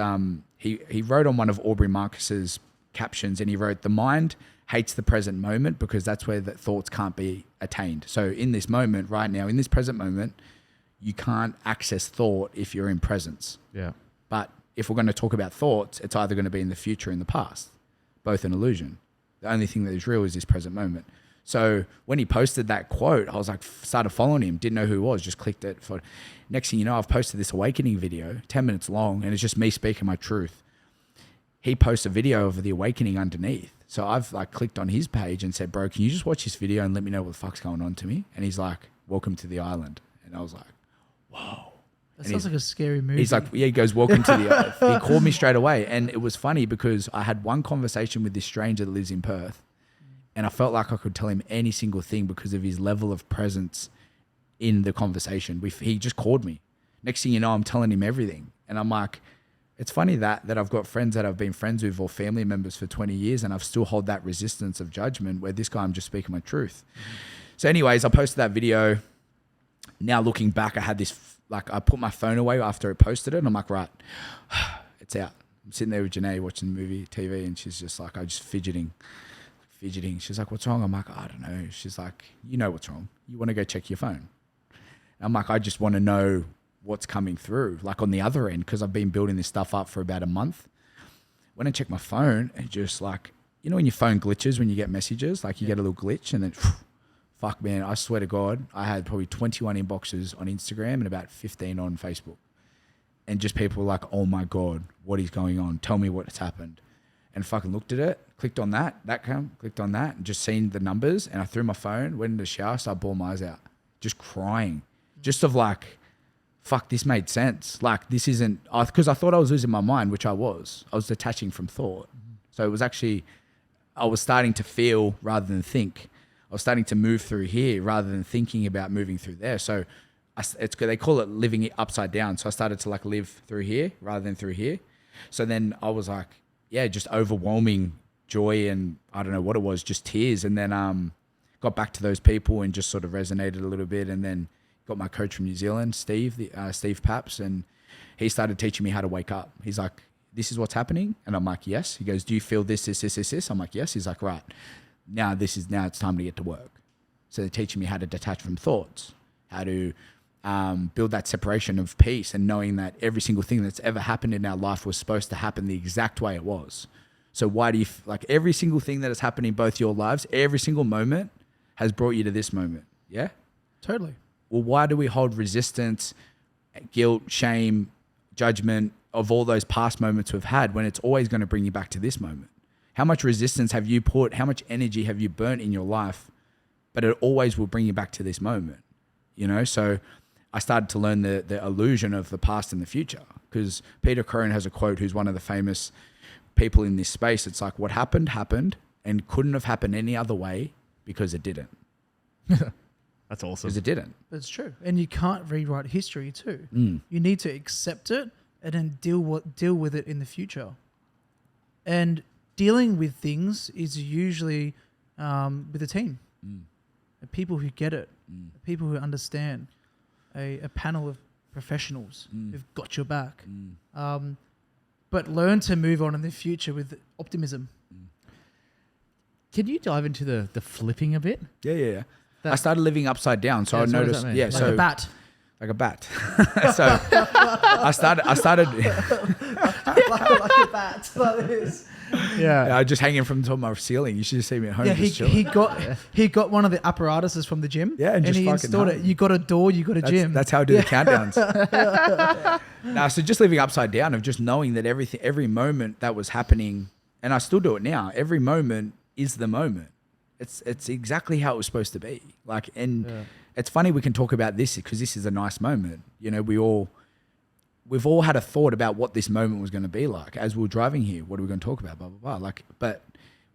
he wrote on one of Aubrey Marcus's captions, and he wrote, "The mind hates the present moment because that's where the thoughts can't be attained." So in this moment, right now, in this present moment, you can't access thought if you're in presence. Yeah. But if we're going to talk about thoughts, it's either going to be in the future or in the past, both an illusion. The only thing that is real is this present moment. So when he posted that quote, I was like, started following him, didn't know who he was, just clicked it. Next thing you know, I've posted this awakening video, 10 minutes long, and it's just me speaking my truth. He posts a video of the awakening underneath. So I've like clicked on his page and said, "Bro, can you just watch this video and let me know what the fuck's going on to me?" And he's like, "Welcome to the island." And I was like, whoa. That sounds like a scary movie. He's like, yeah, he goes, "Welcome to the earth." He called me straight away. And it was funny because I had one conversation with this stranger that lives in Perth. And I felt like I could tell him any single thing because of his level of presence in the conversation. He just called me. Next thing you know, I'm telling him everything. And I'm like, it's funny that I've got friends that I've been friends with or family members for 20 years and I've still hold that resistance of judgment where this guy, I'm just speaking my truth. So anyways, I posted that video. Now looking back, I had this, like I put my phone away after I posted it and I'm like, right, it's out. I'm sitting there with Janae watching the movie, TV, and she's just like, I just fidgeting. She's like, "What's wrong?" I'm like, "I don't know." She's like, "You know what's wrong. You want to go check your phone." I'm like, I just want to know what's coming through, like on the other end, because I've been building this stuff up for about a month. Went and checked my phone and just like, you know when your phone glitches when you get messages, like you get a little glitch and then, fuck man, I swear to God, I had probably 21 inboxes on Instagram and about 15 on Facebook. And just people were like, oh my God, what is going on? Tell me what's happened. And fucking looked at it, clicked on that clicked on that, and just seen the numbers. And I threw my phone, went in the shower, started bawling my eyes out, just crying. Just of like, fuck, this made sense. Like, this isn't, because I thought I was losing my mind, which I was. I was detaching from thought. So it was actually, I was starting to feel rather than think. I was starting to move through here rather than thinking about moving through there. So they call it living it upside down. So I started to like live through here rather than through here. So then I was like, yeah, just overwhelming joy and I don't know what it was, just tears. And then got back to those people and just sort of resonated a little bit. And then got my coach from New Zealand, Steve Paps, and he started teaching me how to wake up. He's like, this is what's happening. And I'm like, yes. He goes, do you feel this? I'm like, yes. He's like, right. Now it's time to get to work. So they're teaching me how to detach from thoughts, how to build that separation of peace and knowing that every single thing that's ever happened in our life was supposed to happen the exact way it was. So why do you, like every single thing that has happened in both your lives, every single moment has brought you to this moment. Yeah? Totally. Well, why do we hold resistance, guilt, shame, judgment of all those past moments we've had when it's always going to bring you back to this moment? How much resistance have you put, how much energy have you burnt in your life, but it always will bring you back to this moment, you know? So I started to learn the illusion of the past and the future, because Peter Crone has a quote, who's one of the famous people in this space. It's like, what happened, and couldn't have happened any other way because it didn't. That's awesome. Because it didn't. That's true. And you can't rewrite history too. Mm. You need to accept it and then deal with it in the future. And dealing with things is usually with a team. The people who get it, the people who understand, a panel of professionals who've got your back. But learn to move on in the future with optimism. Can you dive into the flipping a bit? Yeah. I started living upside down, so I so what does noticed. that mean? Yeah, Like so a bat. like a bat. So I started. like a bat. Like this. Yeah. I just hanging from the top of my ceiling. You should just see me at home. Yeah, just chilling. he got one of the apparatuses from the gym. Yeah, and just he fucking installed it. hung. You got a door, you got a gym. That's how I do the countdowns. No, so just living upside down of just knowing that every moment that was happening, and I still do it now. Every moment is the moment. It's exactly how it was supposed to be. Like, and it's funny we can talk about this because this is a nice moment. You know, we've all had a thought about what this moment was going to be like as we were driving here. What are we going to talk about? Blah, blah, blah. Like, but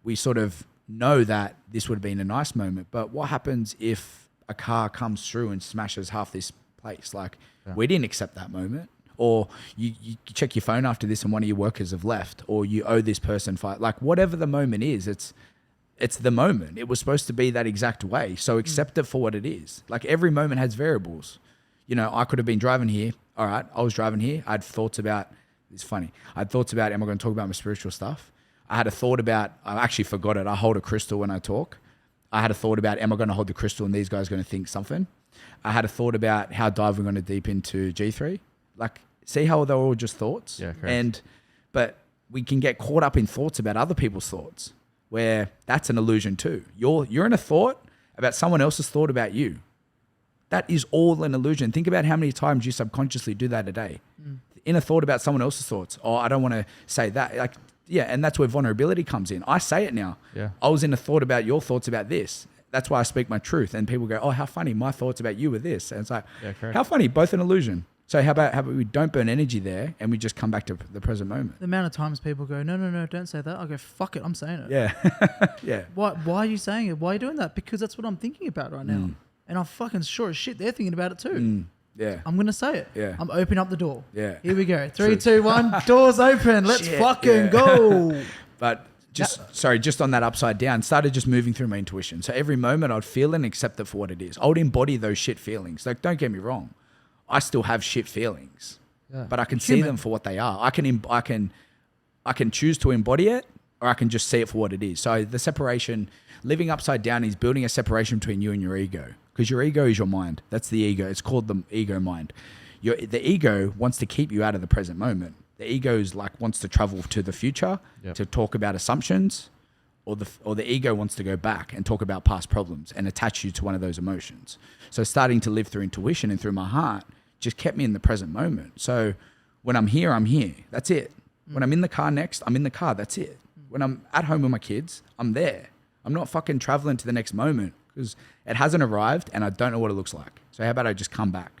we sort of know that this would have been a nice moment. But what happens if a car comes through and smashes half this place? Like, we didn't accept that moment. Or you check your phone after this and one of your workers have left, or you owe this person fight. Like, whatever the moment is, it's the moment. It was supposed to be that exact way. So accept it for what it is. Like, every moment has variables. You know, I could have been driving here. All right, I was driving here. I had thoughts about, it's funny. I had thoughts about, am I going to talk about my spiritual stuff? I had a thought about, I actually forgot it. I hold a crystal when I talk. I had a thought about, am I going to hold the crystal and these guys are going to think something? I had a thought about how dive we're going to deep into G3. Like, see how they're all just thoughts? Yeah, correct. But we can get caught up in thoughts about other people's thoughts, where that's an illusion too. You're in a thought about someone else's thought about you. That is all an illusion. Think about how many times you subconsciously do that a day. In a thought about someone else's thoughts. Oh, I don't want to say that. Like, yeah, and that's where vulnerability comes in. I say it now. Yeah. I was in a thought about your thoughts about this. That's why I speak my truth. And people go, oh, how funny. My thoughts about you were this. And it's like, how funny. Both an illusion. So how about we don't burn energy there and we just come back to the present moment? The amount of times people go, no, don't say that. I go, fuck it, I'm saying it. Yeah. Yeah. Why are you saying it? Why are you doing that? Because that's what I'm thinking about right now. And I'm fucking sure as shit they're thinking about it too. Yeah. I'm going to say it. Yeah. I'm opening up the door. Yeah. Here we go. 3, 2, 1, doors open. Let's Shit, fucking go. But just on that upside down, started just moving through my intuition. So every moment I'd feel and accept it for what it is. I would embody those shit feelings. Like, don't get me wrong. I still have shit feelings, but I can see them for what they are. I can choose to embody it, or I can just see it for what it is. So the separation, living upside down, is building a separation between you and your ego. because your ego is your mind. That's the ego. It's called the ego mind. The ego wants to keep you out of the present moment. The ego is like wants to travel to the future to talk about assumptions, or the ego wants to go back and talk about past problems and attach you to one of those emotions. So starting to live through intuition and through my heart just kept me in the present moment. So when I'm here, I'm here. That's it. When I'm in the car next, I'm in the car. That's it. When I'm at home with my kids, I'm there. I'm not fucking traveling to the next moment because it hasn't arrived and I don't know what it looks like. So how about I just come back?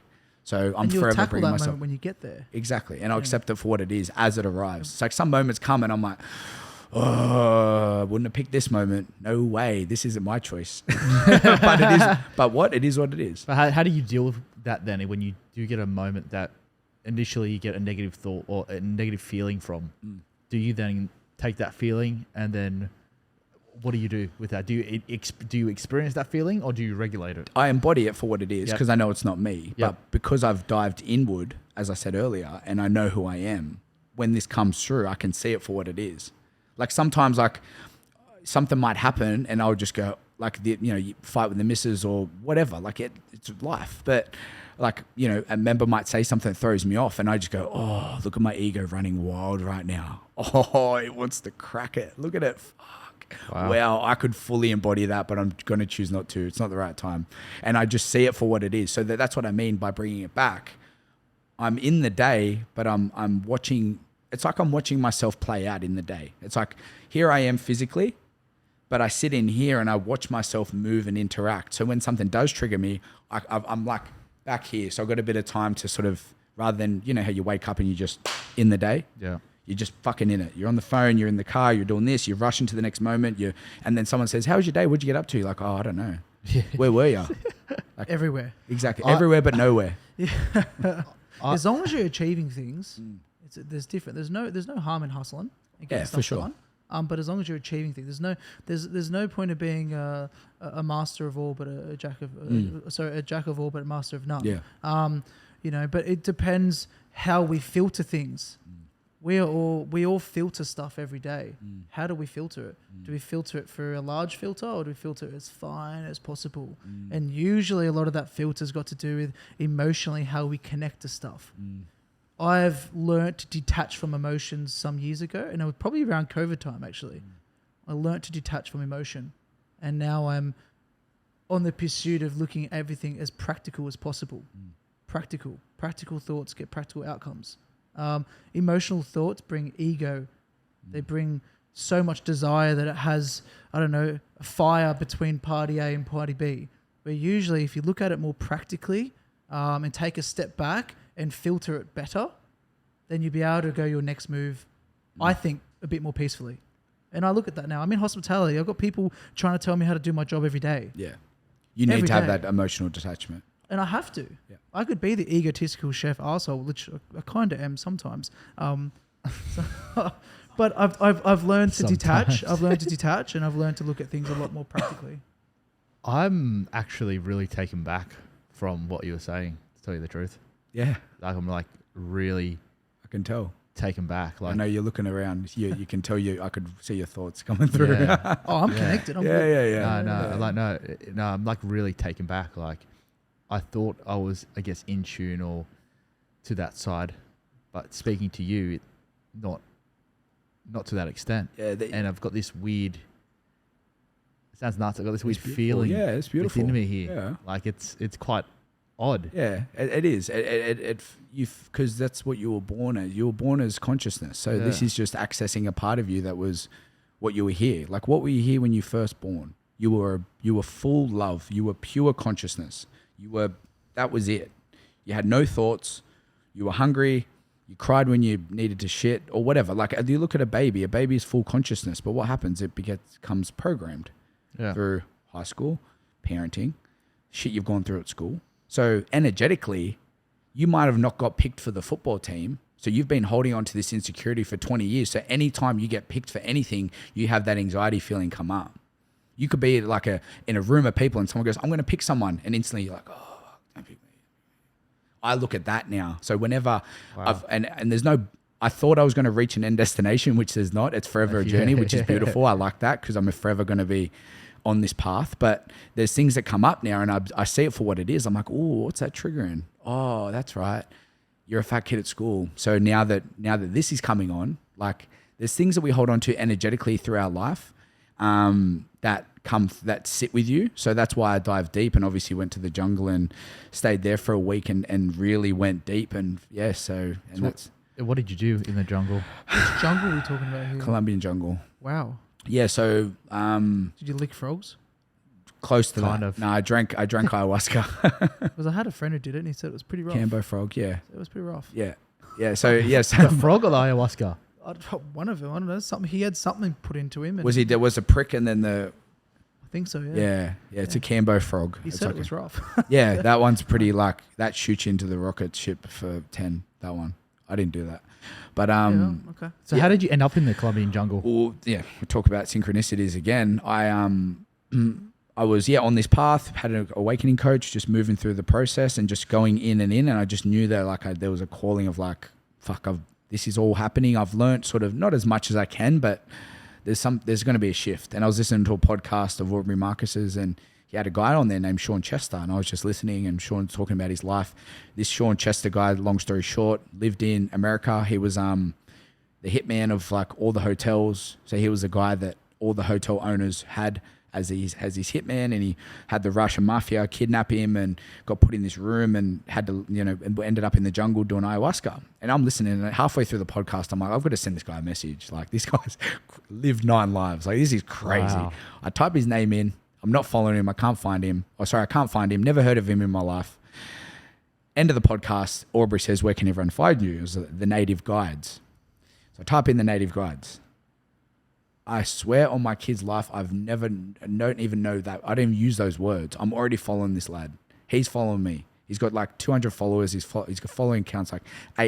So I'm forever bringing myself. Moment when you get there. Exactly. And I'll accept it for what it is as it arrives. It's like some moments come and I'm like, oh, I wouldn't have picked this moment. No way. This isn't my choice. But it is. But what? It is what it is. But how do you deal with that then when you do get a moment that initially you get a negative thought or a negative feeling from? Do you then take that feeling and then what do you do with that? Do you experience that feeling or do you regulate it? I embody it for what it is because I know it's not me. Yep. But because I've dived inward, as I said earlier, and I know who I am, when this comes through, I can see it for what it is. Like sometimes like something might happen and I'll just go like, you fight with the missus or whatever. Like it's life. But like, a member might say something that throws me off and I just go, oh, look at my ego running wild right now. Oh, it wants to crack it. Look at it. Wow. Well, I could fully embody that, but I'm going to choose not to. It's not the right time. And I just see it for what it is. So that's what I mean by bringing it back. I'm in the day, but I'm watching. It's like I'm watching myself play out in the day. It's like here I am physically, but I sit in here and I watch myself move and interact. So when something does trigger me, I'm like back here. So I've got a bit of time to sort of, rather than, how you wake up and you just in the day. Yeah. You're just fucking in it. You're on the phone, you're in the car, you're doing this, you're rushing to the next moment. And then someone says, how was your day? What'd you get up to? You're like, oh, I don't know. Where were you? Like, everywhere. Exactly. Everywhere but nowhere. As long as you're achieving things, there's different. There's no harm in hustling and getting stuff for sure. done. But as long as you're achieving things, there's no point of being a master of all but a jack of a jack of all but a master of none. Yeah. But it depends how we filter things. We all filter stuff every day. How do we filter it? Do we filter it through a large filter or do we filter it as fine as possible? And usually a lot of that filter's got to do with emotionally how we connect to stuff. I've learnt to detach from emotions some years ago, and it was probably around COVID time actually. I learnt to detach from emotion, and now I'm on the pursuit of looking at everything as practical as possible. Practical thoughts get practical outcomes. Emotional thoughts bring ego. They bring so much desire that it has, a fire between party A and party B. Where usually if you look at it more practically and take a step back and filter it better, then you'll be able to go your next move, I think, a bit more peacefully. And I look at that now. I'm in hospitality. I've got people trying to tell me how to do my job every day. Yeah. You need to have that emotional detachment. And I have to. Yeah. I could be the egotistical chef arsehole, which I kind of am sometimes. But I've learned to detach. I've learned to detach, and I've learned to look at things a lot more practically. I'm actually really taken back from what you were saying, to tell you the truth. Yeah. Like I'm like really I can tell. Taken back. Like I know you're looking around. You can tell I could see your thoughts coming through. Yeah. I'm connected. No, I'm like really taken back. Like I thought I was, I guess, in tune or to that side, but speaking to you, not to that extent. Yeah, and I've got this weird. It sounds nuts. I've got this weird feeling. Yeah, it's beautiful within me here. Yeah. Like it's quite odd. Yeah, it is. Because that's what you were born as. You were born as consciousness. So this is just accessing a part of you that was what you were here. Like what were you here when you first born? You were full love. You were pure consciousness. That was it. You had no thoughts. You were hungry. You cried when you needed to shit or whatever. Like you look at a baby is full consciousness, but what happens? It becomes programmed through high school, parenting, shit you've gone through at school. So energetically, you might have not got picked for the football team. So you've been holding on to this insecurity for 20 years. So anytime you get picked for anything, you have that anxiety feeling come up. You could be like in a room of people and someone goes, I'm going to pick someone. And instantly you're like, oh, don't pick me. I look at that now. So whenever and there's no, I thought I was going to reach an end destination, which there's not. It's forever a journey, which is beautiful. I like that because I'm forever going to be on this path, but there's things that come up now and I see it for what it is. I'm like, oh, what's that triggering? Oh, that's right. You're a fat kid at school. So now that this is coming on, like there's things that we hold on to energetically through our life that sit with you. So that's why I dived deep and obviously went to the jungle and stayed there for a week and really went deep. And yeah, what did you do in the jungle? Which jungle are we talking about here? Colombian jungle. Wow. Yeah, so Did you lick frogs? close to Kind that. of. No, I drank ayahuasca. Because I had a friend who did it and he said it was pretty rough. Cambo frog, yeah. It was pretty rough. Yeah. Yeah, so yes. The frog or the ayahuasca? One of them, I don't know. He had something put into him. And there was a prick and then the I think so, yeah. yeah, it's a Cambo frog. He It's said like it was rough. yeah, that one's pretty like that shoots you into the rocket ship for 10. That one. I didn't do that. But Yeah, okay. So how did you end up in the Colombian jungle? well, yeah, we talk about synchronicities again. I was on this path, had an awakening coach, just moving through the process and just going in, and I just knew that like there was a calling of like, fuck, this is all happening. I've learnt sort of not as much as I can, but there's going to be a shift. And I was listening to a podcast of Aubrey Marcus's, and he had a guy on there named Sean Chester, and I was just listening, and Sean talking about his life. This Sean Chester guy, long story short, lived in America. He was the hitman of like all the hotels. So he was the guy that all the hotel owners had as his hitman, and he had the Russian mafia kidnap him and got put in this room and had to, and ended up in the jungle doing ayahuasca. And I'm listening, and halfway through the podcast, I'm like, I've got to send this guy a message. Like, this guy's lived 9 lives. Like, this is crazy. Wow. I type his name in. I'm not following him. I can't find him. I can't find him. Never heard of him in my life. End of the podcast, Aubrey says, where can everyone find you? It was the native guides. So I type in the native guides. I swear on my kid's life, don't even know that. I don't even use those words. I'm already following this lad. He's following me. He's got like 200 followers. He's got following counts like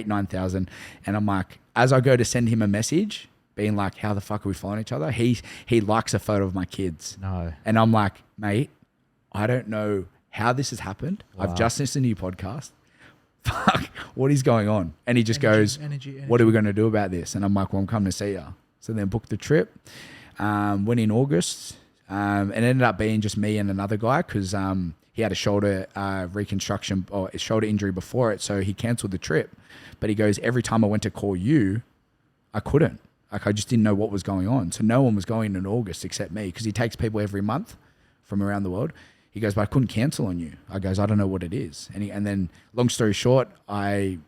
9,000. And I'm like, as I go to send him a message, being like, how the fuck are we following each other? He likes a photo of my kids. No. And I'm like, mate, I don't know how this has happened. Wow. I've just listened to your podcast. Fuck, what is going on? And he just goes, energy. what are we going to do about this? And I'm like, well, I'm coming to see you. So then booked the trip, went in August, and it ended up being just me and another guy because he had a shoulder reconstruction or a shoulder injury before it. So he canceled the trip. But he goes, every time I went to call you, I couldn't. Like, I just didn't know what was going on. So no one was going in August except me because he takes people every month from around the world. He goes, but I couldn't cancel on you. I goes, I don't know what it is. And then long story short, I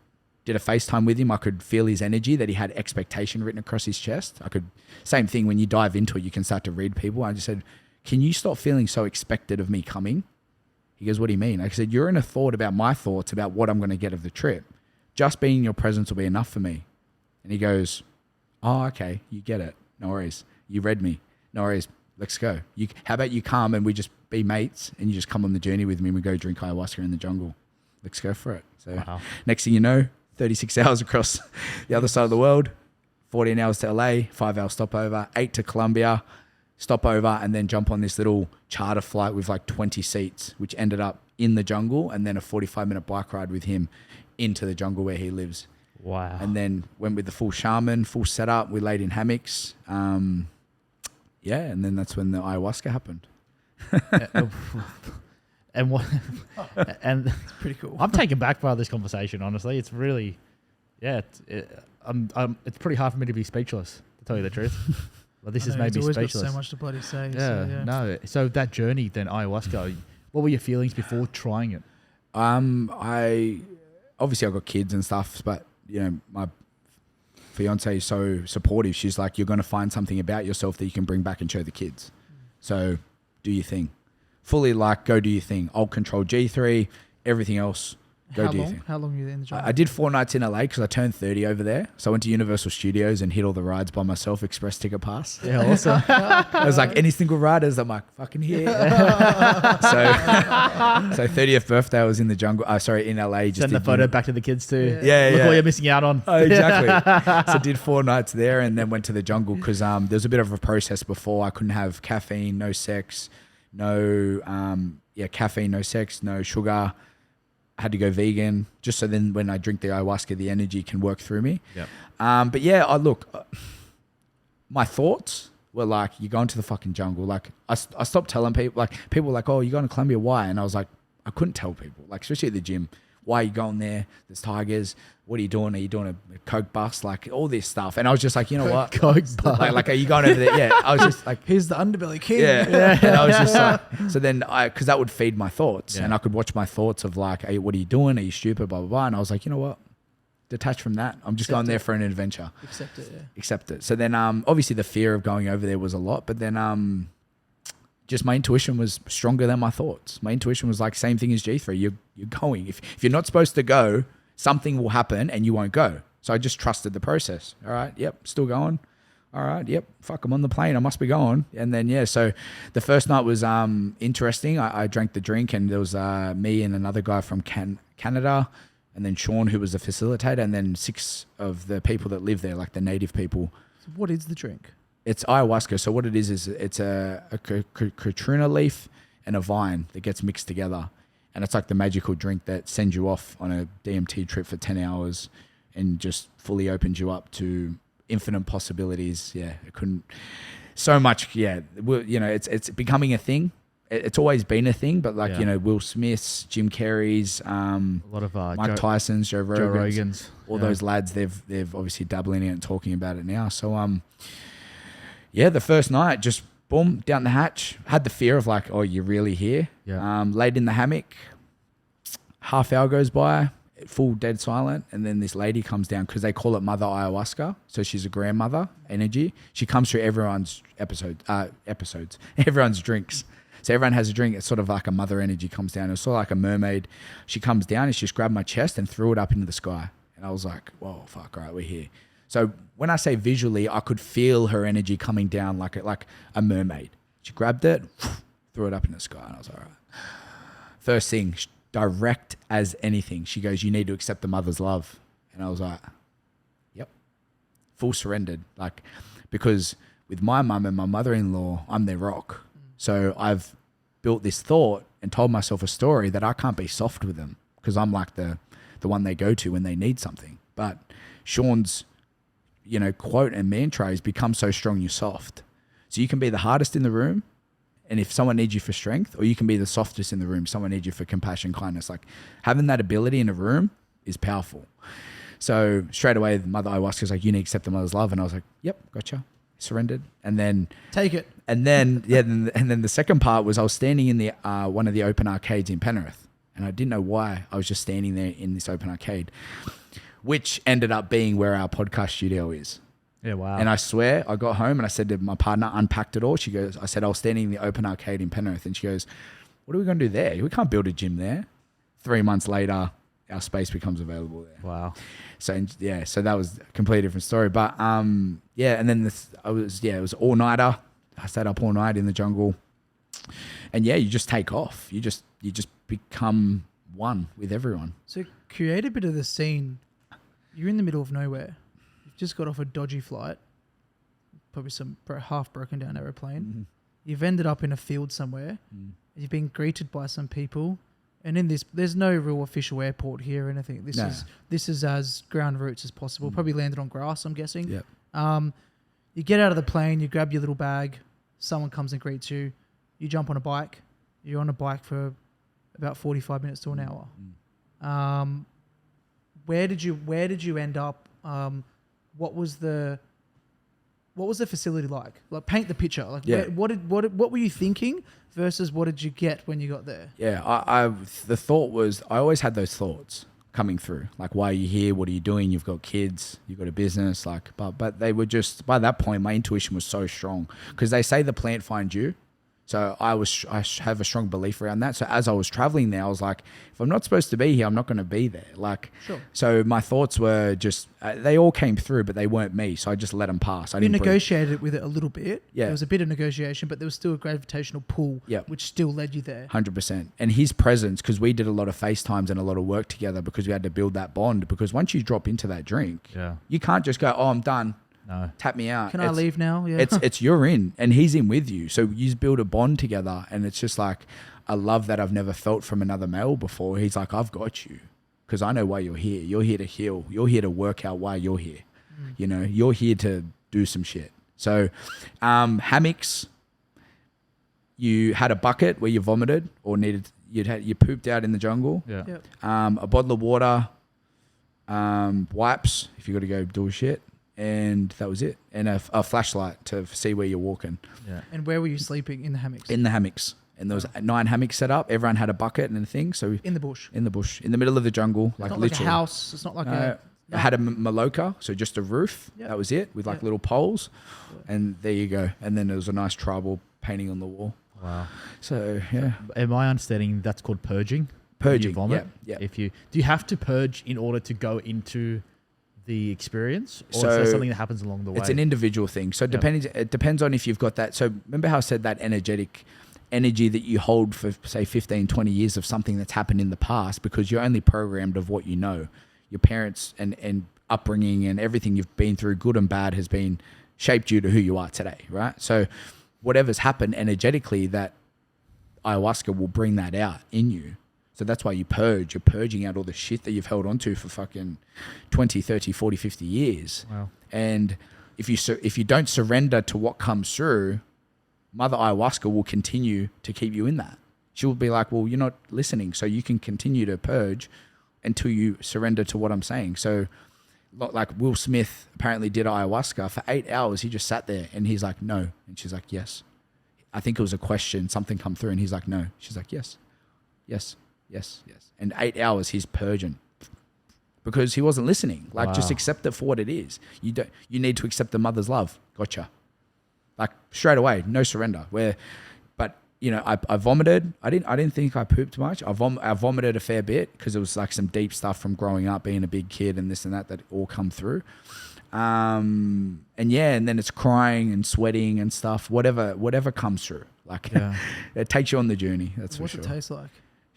did a FaceTime with him. I could feel his energy, that he had expectation written across his chest. Same thing, when you dive into it, you can start to read people. I just said, can you stop feeling so expected of me coming? He goes, what do you mean? I said, you're in a thought about my thoughts about what I'm going to get of the trip. Just being in your presence will be enough for me. And he goes, oh, okay, you get it. No worries. You read me. No worries. Let's go. How about you come and we just be mates and you just come on the journey with me and we go drink ayahuasca in the jungle. Let's go for it. So Wow. Next thing you know, 36 hours across the other side of the world, 14 hours to LA, 5-hour stopover, 8 to Colombia, stopover, and then jump on this little charter flight with like 20 seats, which ended up in the jungle, and then a 45-minute bike ride with him into the jungle where he lives. Wow. And then went with the full shaman, full setup. We laid in hammocks. And then that's when the ayahuasca happened. And what? And It's pretty cool. I'm taken back by this conversation. Honestly, it's really, it's pretty hard for me to be speechless, to tell you the truth. But this I has know, made me he's always speechless. got so much to bloody say. Yeah, no. So that journey, then ayahuasca. What were your feelings before trying it? I got kids and stuff, but my fiance is so supportive. She's like, you're going to find something about yourself that you can bring back and show the kids. So do your thing. Fully go do your thing. I'll control G3, everything else. Go do your thing. How long were you in the jungle? I did 4 nights in LA because I turned 30 over there. So I went to Universal Studios and hit all the rides by myself, express ticket pass. Yeah, awesome. I was like, any single riders? I'm like, fucking here. So 30th birthday, I was in the jungle. In LA. Just Send the photo back to the kids too. Yeah, Look yeah. what you're missing out on. Oh, exactly. So did 4 nights there and then went to the jungle because there was a bit of a process before. I couldn't have caffeine, no sex, caffeine, no sex, no sugar. I had to go vegan just so then when I drink the ayahuasca, the energy can work through me. Yep. My thoughts were like, you're going to the fucking jungle. Like I stopped telling people, like people were like, oh, you're going to Colombia, why? And I was like, I couldn't tell people, like especially at the gym, why are you going there? There's tigers. What are you doing? Are you doing a coke bust? Like all this stuff. And I was just like, you know what? Coke bust. Like, are you going over there? Yeah. I was just like, Here's the underbelly king. yeah. And I was just like, so then because that would feed my thoughts, Yeah. and I could watch my thoughts of like, hey, what are you doing? Are you stupid? Blah, blah, blah. And I was like, you know what? Detach from that. I'm just Accept going there it. for an adventure. Accept it, yeah. Accept it. So then, obviously the fear of going over there was a lot, but then, just my intuition was stronger than my thoughts. My intuition was like, same thing as G3. You're going. If you're not supposed to go, something will happen and you won't go. So I just trusted the process. All right. Yep. Still going. All right. Yep. Fuck, I'm on the plane. I must be going. And then, yeah. So the first night was interesting. I drank the drink, and there was me and another guy from Canada, and then Sean, who was the facilitator, and then 6 of the people that live there, like the native people. So what is the drink? It's ayahuasca. So what it is it's a Katrina leaf and a vine that gets mixed together. And it's like the magical drink that sends you off on a DMT trip for 10 hours and just fully opens you up to infinite possibilities. Yeah, it couldn't... So much, yeah. You know, it's becoming a thing. It's always been a thing, but like, Yeah. you know, Will Smith's, Jim Carrey's, A lot of Mike Tyson's, Joe Rogan's. All yeah. those lads, they've obviously dabbling in it and talking about it now. So, yeah, the first night, just boom, down the hatch. Had the fear of like, oh, you're really here? Yeah. Laid in the hammock. Half hour goes by, full dead silent. And then this lady comes down, because they call it Mother Ayahuasca. So she's a grandmother energy. She comes through everyone's episodes, everyone's drinks. So everyone has a drink. It's sort of like a mother energy comes down. It's sort of like a mermaid. She comes down and she just grabbed my chest and threw it up into the sky. And I was like, whoa, fuck, all right, we're here. So when I say visually, I could feel her energy coming down like a mermaid. She grabbed it, threw it up in the sky. And I was like, all right. First thing, direct as anything. She goes, you need to accept the mother's love. And I was like, yep. Full surrendered. Like, because with my mum and my mother-in-law, I'm their rock. So I've built this thought and told myself a story that I can't be soft with them, because I'm like the one they go to when they need something. But Sean's, you know, quote and mantra is, become so strong you're soft. So you can be the hardest in the room, and if someone needs you for strength, or you can be the softest in the room, someone needs you for compassion, kindness. Like, having that ability in a room is powerful. So straight away, Mother Ayahuasca was like, you need to accept the mother's love. And I was like, yep, gotcha. Surrendered. And then Take it. And then, yeah, and then the second part was I was standing in the one of the open arcades in Penrith, and I didn't know why. I was just standing there in this open arcade, which ended up being where our podcast studio is. Yeah, wow. And I swear, I got home and I said to my partner, unpacked it all. She goes, I said, I was standing in the open arcade in Penrith, and she goes, what are we going to do there? We can't build a gym there. 3 months later, our space becomes available there. Wow. So yeah, so that was a completely different story. But yeah, and then it was all nighter. I stayed up all night in the jungle, and yeah, you just take off. You just become one with everyone. So create a bit of the scene. You're in the middle of nowhere. You've just got off a dodgy flight, probably some half broken down aeroplane. Mm-hmm. You've ended up in a field somewhere. You've been greeted by some people. And in this, there's no real official airport here or anything. This is as ground roots as possible. Probably landed on grass, I'm guessing. Yep. You get out of the plane, you grab your little bag, someone comes and greets you, you jump on a bike. You're on a bike for about 45 minutes to an hour. Where did you end up? What was the facility like? Like, paint the picture. Like, Yeah. what were you thinking versus what did you get when you got there? Yeah, the thought was, I always had those thoughts coming through. Like, why are you here? What are you doing? You've got kids, you've got a business. Like, but they were just, by that point, my intuition was so strong, because they say the plant finds you. So I have a strong belief around that. So as I was traveling there, I was like, if I'm not supposed to be here, I'm not going to be there. Like, Sure. So my thoughts were just, they all came through, but they weren't me. So I just let them pass. I You didn't breathe. negotiated with it a little bit. Yeah. There was a bit of negotiation, but there was still a gravitational pull, Yep. which still led you there. 100%. And his presence, because we did a lot of FaceTimes and a lot of work together, because we had to build that bond. Because once you drop into that drink, Yeah. you can't just go, oh, I'm done. No. Tap me out. Can I leave now? Yeah. It's you're in, and he's in with you. So you build a bond together, and it's just like a love that I've never felt from another male before. He's like, I've got you, because I know why you're here. You're here to heal. You're here to work out why you're here. You know, you're here to do some shit. So hammocks, you had a bucket where you vomited or you pooped out in the jungle. Yeah. Yep. A bottle of water, wipes if you got to go do a shit, and that was it. And a flashlight to see where you're walking. Yeah. And where were you sleeping in the hammocks? In the hammocks. And there was 9 hammocks set up. Everyone had a bucket and a thing. So In the bush. in the bush, in the middle of the jungle, It's like not literally. like a house. It's not like a. I had a maloka, so just a roof. Yep. That was it, with like Yep. little poles, and there you go. And then there was a nice tribal painting on the wall. Wow. So yeah, Am I understanding that's called purging? purging. You vomit. Yeah. Do you have to purge in order to go into the experience, or So is there something that happens along the way? It's an individual thing. So it depends on if you've got that. So remember how I said that energy that you hold for say 15, 20 years of something that's happened in the past, because you're only programmed of what you know. Your parents and upbringing and everything you've been through, good and bad, has been shaped you to who you are today, right? So whatever's happened energetically, that ayahuasca will bring that out in you. So that's why you purge. You're purging out all the shit that you've held onto for fucking 20, 30, 40, 50 years. Wow. And if you don't surrender to what comes through, Mother Ayahuasca will continue to keep you in that. She will be like, well, you're not listening, so you can continue to purge until you surrender to what I'm saying. So like Will Smith apparently did ayahuasca for 8 hours. He just sat there and he's like, no. And she's like, yes. I think it was a question, something come through, and he's like, no. She's like, yes, yes, yes, yes. And 8 hours he's purging because he wasn't listening. Like, just Wow. accept it for what it is. You need to accept the mother's love. Gotcha. Like straight away, no surrender. But you know, I vomited. I didn't think I pooped much. I vomited a fair bit because it was like some deep stuff from growing up, being a big kid, and this and that all come through. And then it's crying and sweating and stuff. Whatever comes through, like Yeah. it takes you on the journey. That's What's for it sure. taste like?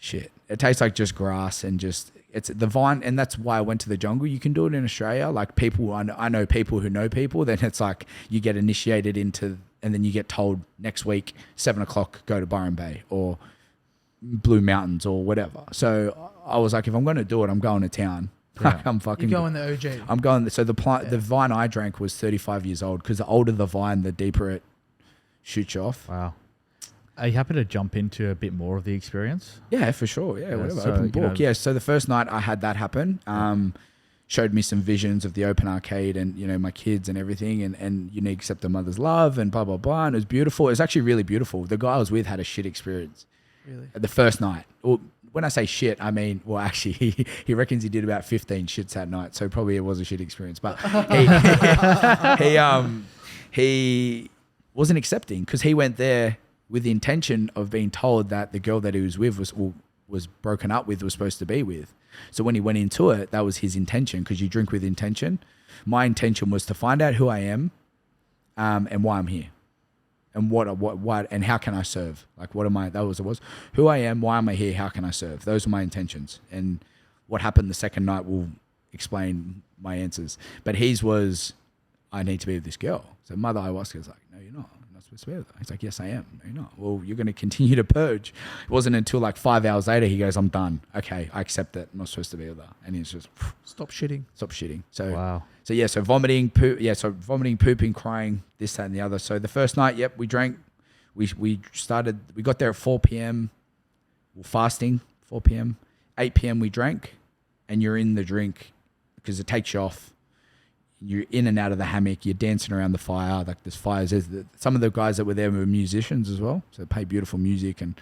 Shit, it tastes like just grass and just it's the vine, and that's why I went to the jungle. You can do it in Australia. Like people, I know people who know people. Then it's like you get initiated into, and then you get told next week 7 o'clock go to Byron Bay or Blue Mountains or whatever. So I was like, if I'm going to do it, I'm going to town. Yeah. I'm You fucking. go in the OG. I'm going. So the vine I drank was 35 years old, because the older the vine, the deeper it shoots you off. Wow. Are you happy to jump into a bit more of the experience? Yeah, for sure. Yeah, whatever. so, Open you book. know- Yeah. So the first night I had that happen. Showed me some visions of the open arcade and, you know, my kids and everything, and you need to accept the mother's love and blah, blah, blah. And it was beautiful. It was actually really beautiful. The guy I was with had a shit experience Really? the first night. Well, when I say shit, I mean, well, actually, he reckons he did about 15 shits that night. So probably it was a shit experience. But he wasn't accepting, because he went there with the intention of being told that the girl that he was with was broken up with, was supposed to be with. So when he went into it, that was his intention, because you drink with intention. My intention was to find out who I am, and why I'm here, and what and how can I serve? Like, what am I? That was who I am, why am I here, how can I serve? Those were my intentions, and what happened the second night will explain my answers. But his was, I need to be with this girl. So Mother Ayahuasca is like, no, you're not. You're not supposed to be with her. He's like, yes, I am. No, you're not. Well, you're going to continue to purge. It wasn't until like 5 hours later, he goes, I'm done. Okay, I accept it. I'm not supposed to be with her. And he's just, Stop shitting. stop shitting. So, Wow. so yeah, so vomiting, pooping, crying, this, that, and the other. So the first night, yep, we drank. We got there at 4 p.m. We're fasting, 4 p.m. 8 p.m. we drank, and you're in the drink because it takes you off. You're in and out of the hammock. You're dancing around the fire. Like there's fires. Some of the guys that were there were musicians as well, so they play beautiful music. And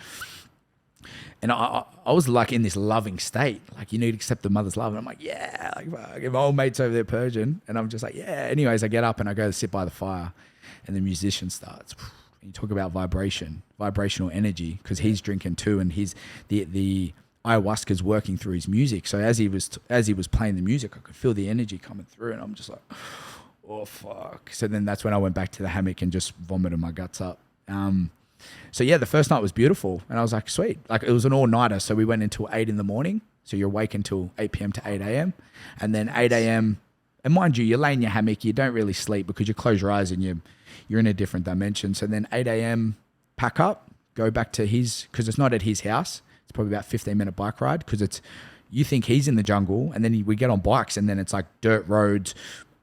I was like in this loving state. Like, you need to accept the mother's love. And I'm like, yeah. Like, fuck. My old mate's over there purging, and I'm just like, yeah. Anyways, I get up and I go to sit by the fire, and the musician starts. And you talk about vibrational energy, because he's drinking too, and he's the ayahuasca's working through his music. So as he was playing the music, I could feel the energy coming through, and I'm just like, oh fuck. So then that's when I went back to the hammock and just vomited my guts up. So yeah, the first night was beautiful, and I was like, sweet. Like, it was an all-nighter, so we went until 8 in the morning. So you're awake until 8 p.m. to 8 a.m. And then 8 a.m. And mind you, you lay in your hammock, you don't really sleep because you close your eyes and you're in a different dimension. So then 8 a.m. pack up, go back to because it's not at his house. It's probably about 15-minute bike ride, because you think he's in the jungle, and then we get on bikes, and then it's like dirt roads,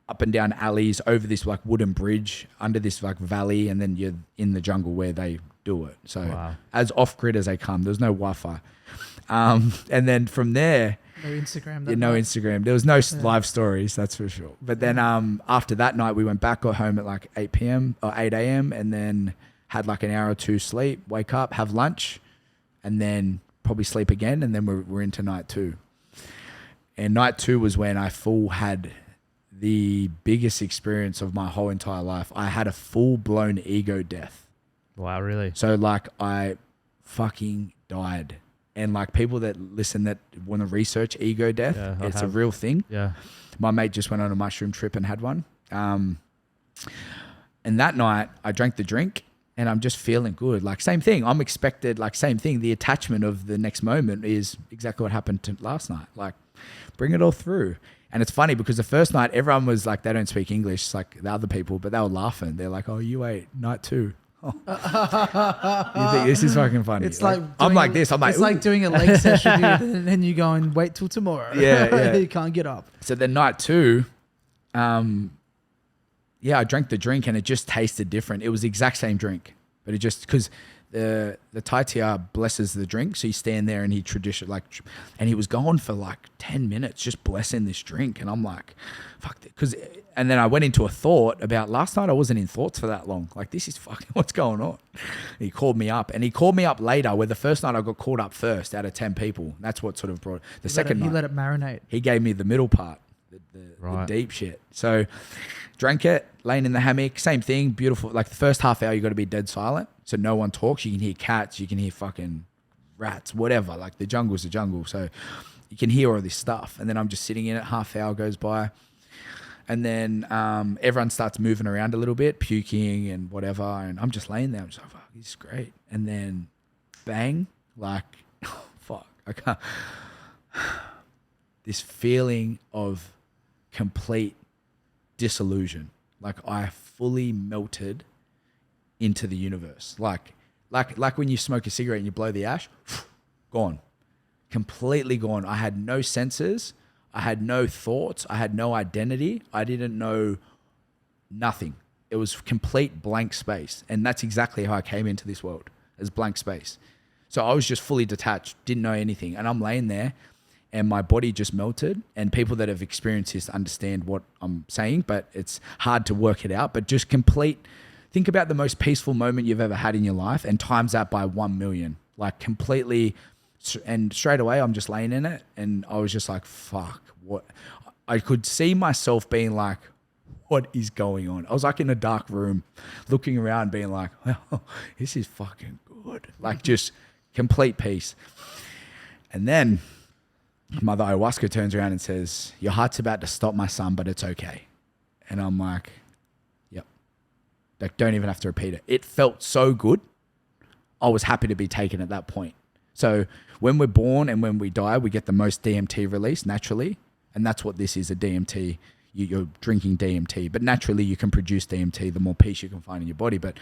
up and down alleys, over this like wooden bridge, under this like valley, and then you're in the jungle where they do it. So Wow. as off grid as they come, there's no Wi-Fi. And then from there, No Instagram. no Instagram. There was no live stories, that's for sure. But then after that night, we went back, got home at like 8 p.m. or 8 a.m. and then had like an hour or two sleep, wake up, have lunch, and then probably sleep again. And then we're into night 2. And night 2 was when I had the biggest experience of my whole entire life. I had a full-blown ego death. Wow, really? So like I fucking died. And like people that listen that want to research ego death, it's a real thing. Yeah. My mate just went on a mushroom trip and had one. And that night I drank the drink and I'm just feeling good. Like same thing. I'm expected, like same thing. The attachment of the next moment is exactly what happened to last night. Like bring it all through. And it's funny because the first night everyone was like, they don't speak English, like the other people, but they were laughing. They're like, oh, you ate night 2. You think this is fucking funny? It's like I'm like this. I'm like, it's like doing a leg session and then you go and wait till tomorrow. Yeah. You can't get up. So then night 2, I drank the drink and it just tasted different. It was the exact same drink, but it just because the Taitia blesses the drink, so you stand there and he and he was going for like 10 minutes just blessing this drink, and I'm like, fuck, and then I went into a thought about last night. I wasn't in thoughts for that long. Like this is fucking what's going on. He called me up, and he called me up later. Where the first night I got called up first out of 10 people. That's what sort of brought the second night. He let it marinate. He gave me the middle part, the deep shit. So drank it, laying in the hammock, same thing, beautiful. Like the first half hour, you got to be dead silent. So no one talks. You can hear cats, you can hear fucking rats, whatever. Like the jungle's the jungle. So you can hear all this stuff. And then I'm just sitting in it, half hour goes by. And then everyone starts moving around a little bit, puking and whatever. And I'm just laying there. I'm just like, fuck, this is great. And then bang, like, oh, fuck, I can't. This feeling of complete disillusion. Like I fully melted into the universe. Like when you smoke a cigarette and you blow the ash, gone. Completely gone. I had no senses. I had no thoughts. I had no identity. I didn't know nothing. It was complete blank space. And that's exactly how I came into this world, as blank space. So I was just fully detached, didn't know anything. And I'm laying there and my body just melted. And people that have experienced this understand what I'm saying, but it's hard to work it out. But just think about the most peaceful moment you've ever had in your life and times that by 1 million. Like completely. And straight away, I'm just laying in it. And I was just like, fuck, what? I could see myself being like, what is going on? I was like in a dark room looking around being like, well, this is fucking good. Like just complete peace. And then Mother Ayahuasca turns around and says, your heart's about to stop, my son, but it's okay. And I'm like, yep. Like, don't even have to repeat it. It felt so good. I was happy to be taken at that point. So when we're born and when we die, we get the most DMT release naturally. And that's what this is, a DMT. You're drinking DMT. But naturally, you can produce DMT, the more peace you can find in your body. But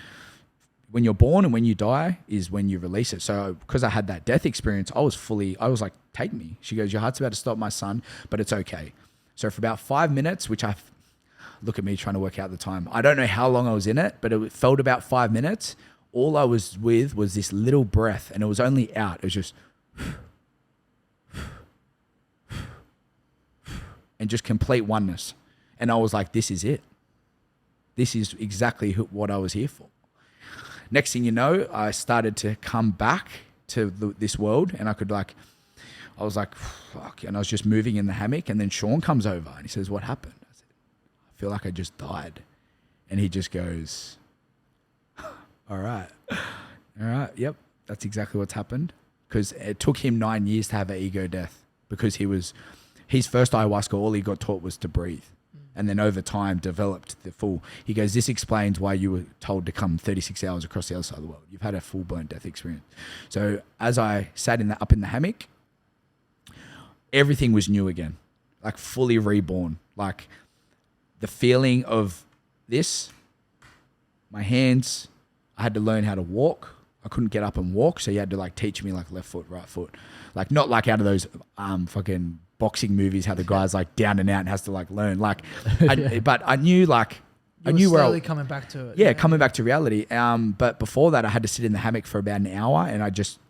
when you're born and when you die is when you release it. So because I had that death experience, I was like, take me. She goes, your heart's about to stop, my son, but it's okay. So for about 5 minutes, look at me trying to work out the time. I don't know how long I was in it, but it felt about 5 minutes. All I was with was this little breath, and it was only out. It was just, and just complete oneness. And I was like, this is it. This is exactly what I was here for. Next thing you know, I started to come back to this world, and I was like, fuck. And I was just moving in the hammock, and then Sean comes over and he says, what happened? I said, I feel like I just died. And he just goes, all right, yep, that's exactly what's happened. Because it took him 9 years to have an ego death, because his first ayahuasca, all he got taught was to breathe. And then over time developed the full, he goes, this explains why you were told to come 36 hours across the other side of the world. You've had a full-blown death experience. So as I sat up in the hammock, everything was new again, like fully reborn. Like the feeling of this, my hands, I had to learn how to walk. I couldn't get up and walk, so you had to like teach me like left foot, right foot. Like not like out of those fucking boxing movies, how the guy's like down and out and has to like learn. Like, but I knew like, I knew where slowly coming back to it. yeah, coming back to reality. But before that, I had to sit in the hammock for about an hour, and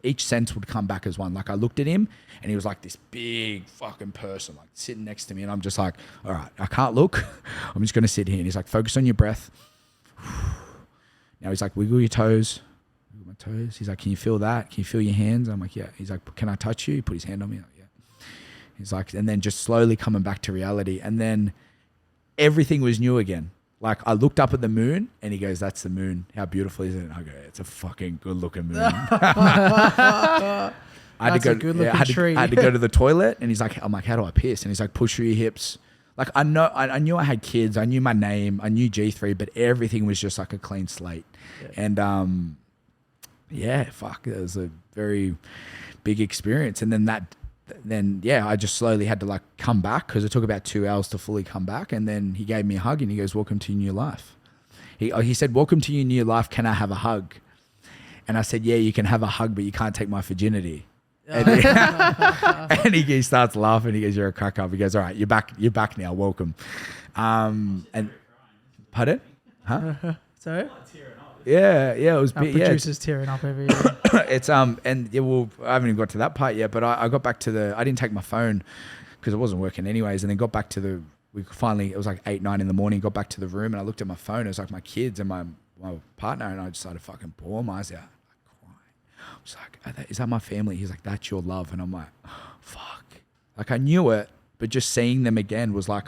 each sense would come back as one. Like I looked at him, and he was like this big fucking person, like sitting next to me, and I'm just like, all right, I can't look. I'm just gonna sit here. And he's like, focus on your breath. Now he's like, wiggle your toes. Wiggle my toes. He's like, can you feel that? Can you feel your hands? I'm like, yeah. He's like, can I touch you? He put his hand on me. I'm like, yeah. He's like, and then just slowly coming back to reality, and then everything was new again. Like I looked up at the moon and he goes, that's the moon. How beautiful is it? And I go, it's a fucking good looking moon. I had to go to the toilet and he's like, I'm like, how do I piss? And he's like, push through your hips. Like I knew I had kids. I knew my name. I knew G3, but everything was just like a clean slate. Yeah. And it was a very big experience. And then I just slowly had to like come back because it took about 2 hours to fully come back. And then he gave me a hug and he goes, welcome to your new life. He said, welcome to your new life. Can I have a hug? And I said, yeah, you can have a hug, but you can't take my virginity. And he starts laughing. He goes, you're a crack up. He goes, all right, you're back now. Welcome. And pardon? Huh? So? Yeah, it was big. Producers tearing up every year. It's I haven't even got to that part yet, but I got back to I didn't take my phone because it wasn't working anyways, and then got back to it was like 8, 9 in the morning, got back to the room and I looked at my phone. It was like my kids and my partner, and I just started fucking bawling my eyes out, like crying. I was like, is that my family? He's like, that's your love. And I'm like, fuck. Like I knew it, but just seeing them again was like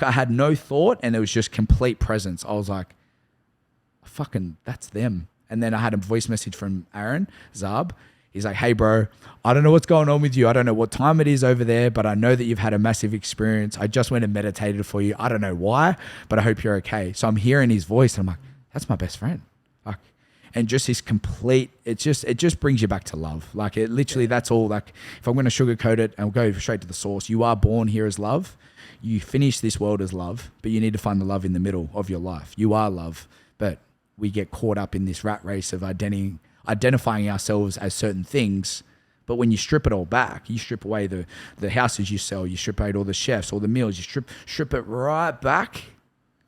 I had no thought and it was just complete presence. I was like, fucking, that's them. And then I had a voice message from Aaron Zab. He's like, hey bro, I don't know what's going on with you. I don't know what time it is over there, but I know that you've had a massive experience. I just went and meditated for you. I don't know why, but I hope you're okay. So I'm hearing his voice and I'm like, that's my best friend. Like, and just his complete, it just brings you back to love. Like it literally, that's all. Like if I'm going to sugarcoat it and go straight to the source, you are born here as love. You finish this world as love, but you need to find the love in the middle of your life. You are love, but we get caught up in this rat race of identifying ourselves as certain things. But when you strip it all back, you strip away the houses you sell, you strip away all the chefs, all the meals, you strip it right back.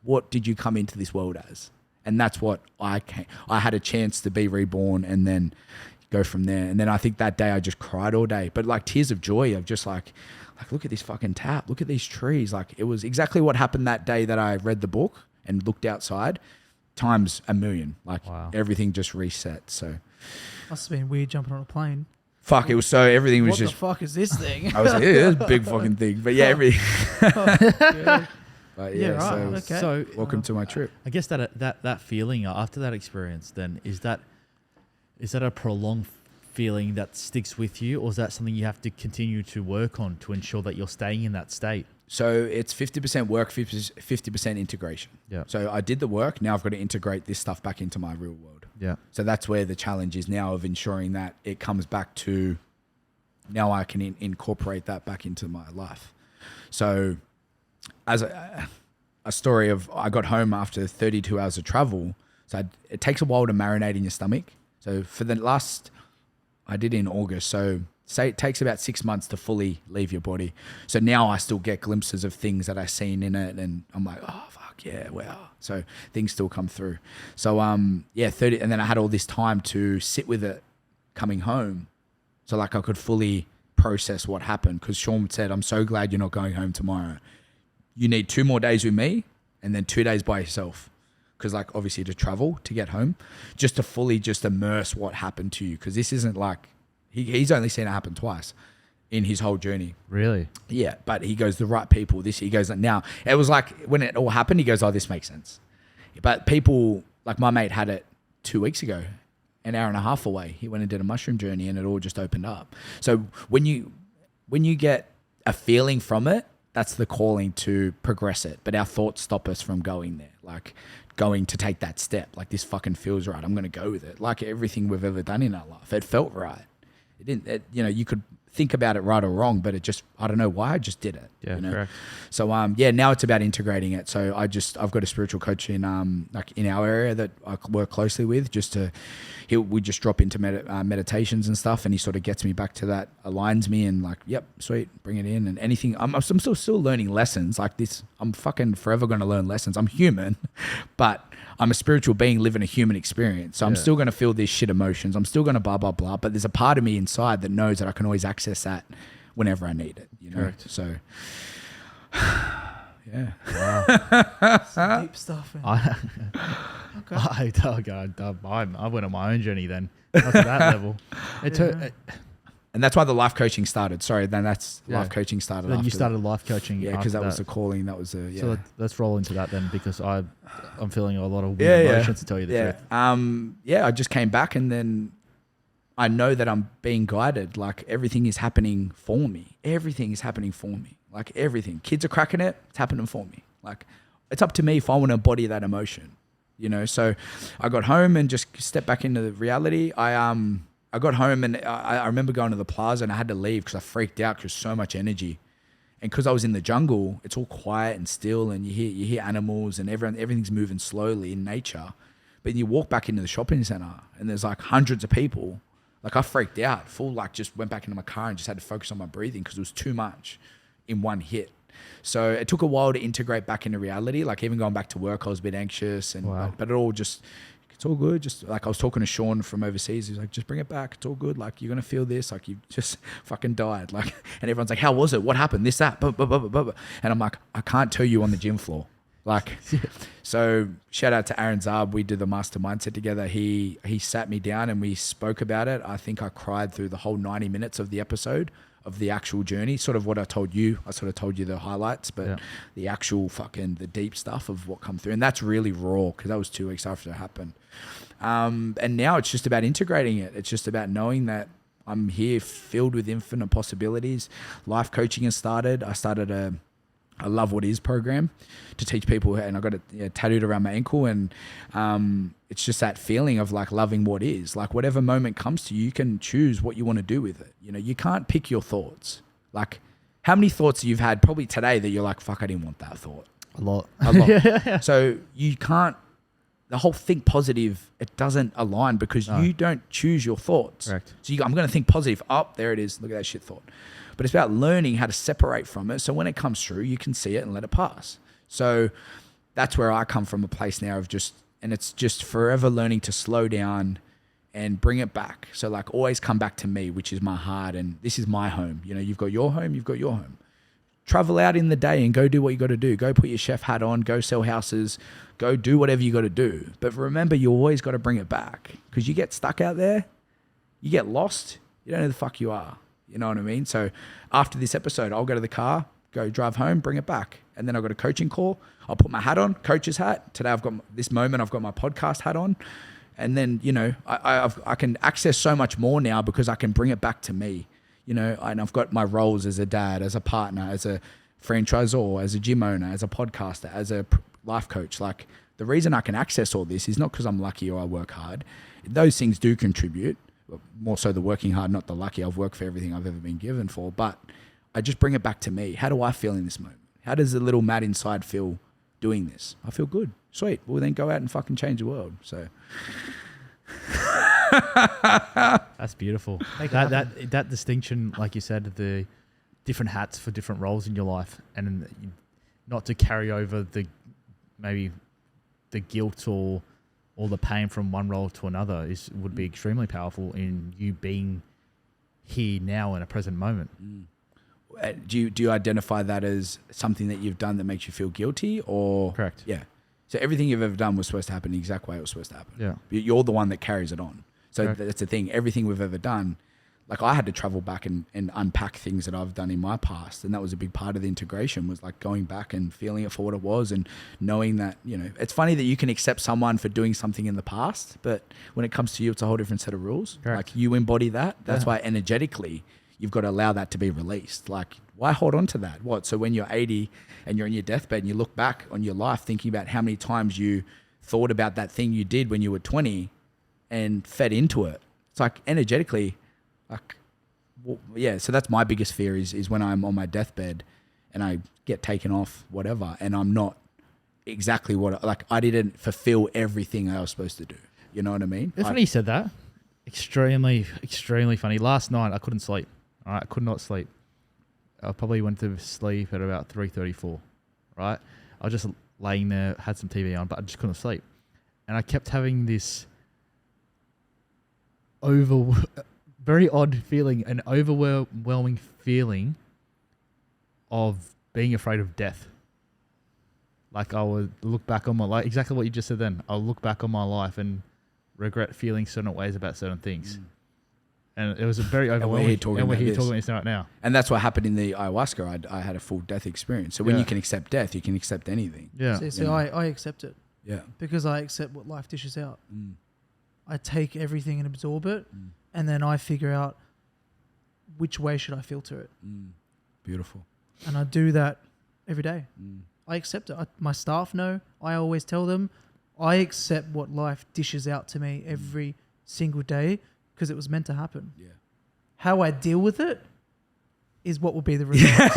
What did you come into this world as? And that's what I had a chance to be reborn and then go from there. And then I think that day I just cried all day, but like tears of joy of just like look at this fucking tap, look at these trees. Like it was exactly what happened that day that I read the book and looked outside. Times a million, like wow. Everything just reset. So must have been weird jumping on a plane. Fuck, it was so everything was what just. What the fuck is this thing? I was like, yeah, it's a big fucking thing, but yeah, everything. But yeah, right. Okay. So welcome to my trip. I guess that feeling after that experience, then is that a prolonged feeling that sticks with you, or is that something you have to continue to work on to ensure that you're staying in that state? So it's 50% work, 50% integration. Yeah. So I did the work. Now I've got to integrate this stuff back into my real world. Yeah. So that's where the challenge is now of ensuring that it comes back to now I can incorporate that back into my life. So as a story of I got home after 32 hours of travel. So it takes a while to marinate in your stomach. So for the last, I did in August. So say it takes about 6 months to fully leave your body. So now I still get glimpses of things that I've seen in it and I'm like, oh, fuck yeah, wow. So things still come through. So 30, and then I had all this time to sit with it coming home. So like I could fully process what happened because Sean said, I'm so glad you're not going home tomorrow. You need 2 more days with me and then 2 days by yourself. Because like obviously to travel, to get home, just to fully just immerse what happened to you. Because this isn't like, he's only seen it happen twice in his whole journey. Really? Yeah. But he goes, the right people, he goes, now it was like when it all happened, he goes, oh, this makes sense. But people, like my mate had it 2 weeks ago, an hour and a half away. He went and did a mushroom journey and it all just opened up. So when you get a feeling from it, that's the calling to progress it. But our thoughts stop us from going there, like going to take that step. Like this fucking feels right. I'm going to go with it. Like everything we've ever done in our life, it felt right. It didn't, you could think about it right or wrong, but it just, I don't know why, I just did it. Yeah, you know? correct. So now it's about integrating it. So I've got a spiritual coach in in our area that I work closely with, we just drop into meditations and stuff, and he sort of gets me back to that, aligns me, and like, yep, sweet, bring it in. And anything, I'm still learning lessons like this. I'm fucking forever going to learn lessons. I'm human, but I'm a spiritual being living a human experience. So I'm still going to feel these shit emotions. I'm still going to blah, blah, blah. But there's a part of me inside that knows that I can always access that whenever I need it. You know? Correct. So, yeah. Some deep stuff. Okay. I went on my own journey then. Not to that level. And that's why the life coaching started. Sorry, then life coaching started. Then after you started that. life coaching. Yeah, because that was the calling. That was So let's roll into that then, because I'm feeling a lot of weird emotions, to tell you the truth. I just came back, and then I know that I'm being guided. Like everything is happening for me. Everything is happening for me. Like everything. Kids are cracking it. It's happening for me. Like it's up to me if I want to embody that emotion. You know. So I got home and just stepped back into the reality. I got home and I remember going to the plaza, and I had to leave because I freaked out because so much energy. And because I was in the jungle, it's all quiet and still, and you hear animals and everything's moving slowly in nature. But you walk back into the shopping center and there's like hundreds of people. Like I freaked out, just went back into my car and just had to focus on my breathing because it was too much in one hit. So it took a while to integrate back into reality. Like even going back to work, I was a bit anxious, but it all just, it's all good. Just like I was talking to Sean from overseas, he's like, just bring it back. It's all good. Like you're going to feel this, like you just fucking died. Like, and everyone's like, how was it? What happened? This, that, blah, blah, blah, blah, blah. And I'm like, I can't tell you on the gym floor. Like, so shout out to Aaron Zarb. We did the master mindset together. He sat me down and we spoke about it. I think I cried through the whole 90 minutes of the episode of the actual journey, sort of what I told you. I sort of told you the highlights, but the actual the deep stuff of what come through. And that's really raw because that was 2 weeks after it happened. And now it's just about integrating it. It's just about knowing that I'm here filled with infinite possibilities. Life coaching has started. I started a Love What Is program to teach people, and I got it tattooed around my ankle, and it's just that feeling of like loving what is. Like whatever moment comes to you, you can choose what you want to do with it. You know, you can't pick your thoughts. Like how many thoughts you've had probably today that you're like, fuck, I didn't want that thought. A lot. So you can't, the whole think positive, it doesn't align because you don't choose your thoughts. Correct. So I'm going to think positive. Oh, there it is. Look at that shit thought. But it's about learning how to separate from it. So when it comes through, you can see it and let it pass. So that's where I come from, a place now of and it's just forever learning to slow down and bring it back. So like always come back to me, which is my heart. And this is my home. You know, you've got your home, you've got your home. Travel out in the day and go do what you got to do. Go put your chef hat on, go sell houses, go do whatever you got to do. But remember, you always got to bring it back because you get stuck out there, you get lost, you don't know who the fuck you are. You know what I mean? So after this episode, I'll go to the car, go drive home, bring it back. And then I've got a coaching call. I'll put my hat on, coach's hat. Today I've got this moment, I've got my podcast hat on. And then, you know, I can access so much more now because I can bring it back to me. You know, and I've got my roles as a dad, as a partner, as a franchisor, as a gym owner, as a podcaster, as a life coach. Like the reason I can access all this is not because I'm lucky or I work hard. Those things do contribute. More so the working hard, not the lucky. I've worked for everything I've ever been given for, but I just bring it back to me. How do I feel in this moment? How does the little Matt inside feel doing this? I feel good. Sweet. Well, then go out and fucking change the world. So that's beautiful. That distinction, like you said, the different hats for different roles in your life, and not to carry over maybe the guilt or the pain from one role to another would be extremely powerful in you being here now in a present moment. Do you identify that as something that you've done that makes you feel guilty, or? Correct. Yeah. So everything you've ever done was supposed to happen the exact way it was supposed to happen. Yeah. You're the one that carries it on. So Correct. That's the thing. Everything we've ever done, like I had to travel back and unpack things that I've done in my past. And that was a big part of the integration, was like going back and feeling it for what it was and knowing that, you know, it's funny that you can accept someone for doing something in the past, but when it comes to you, it's a whole different set of rules. Correct. Like you embody that. That's why energetically you've got to allow that to be released. Like why hold on to that? What? So when you're 80 and you're in your deathbed and you look back on your life thinking about how many times you thought about that thing you did when you were 20 and fed into it. It's like energetically, like yeah. So that's my biggest fear is when I'm on my deathbed and I get taken off, whatever, and I'm not exactly I didn't fulfill everything I was supposed to do. You know what I mean? It's funny you said that. Extremely, extremely funny. Last night I couldn't sleep. All right, I could not sleep. I probably went to sleep at about 3:34. Right, I was just laying there, had some TV on, but I just couldn't sleep, and I kept having this very odd feeling, an overwhelming feeling of being afraid of death. Like I would look back on my life, exactly what you just said then. I'll look back on my life and regret feeling certain ways about certain things. And it was a very overwhelming. And we're here talking about this right now. And that's what happened in the ayahuasca. I had a full death experience. So when you can accept death, you can accept anything. Yeah. So I accept it. Yeah. Because I accept what life dishes out. I take everything and absorb it, and then I figure out which way should I filter it. Beautiful. And I do that every day. I accept it. My staff know. I always tell them, I accept what life dishes out to me every single day because it was meant to happen. Yeah. How I deal with it is what will be the result.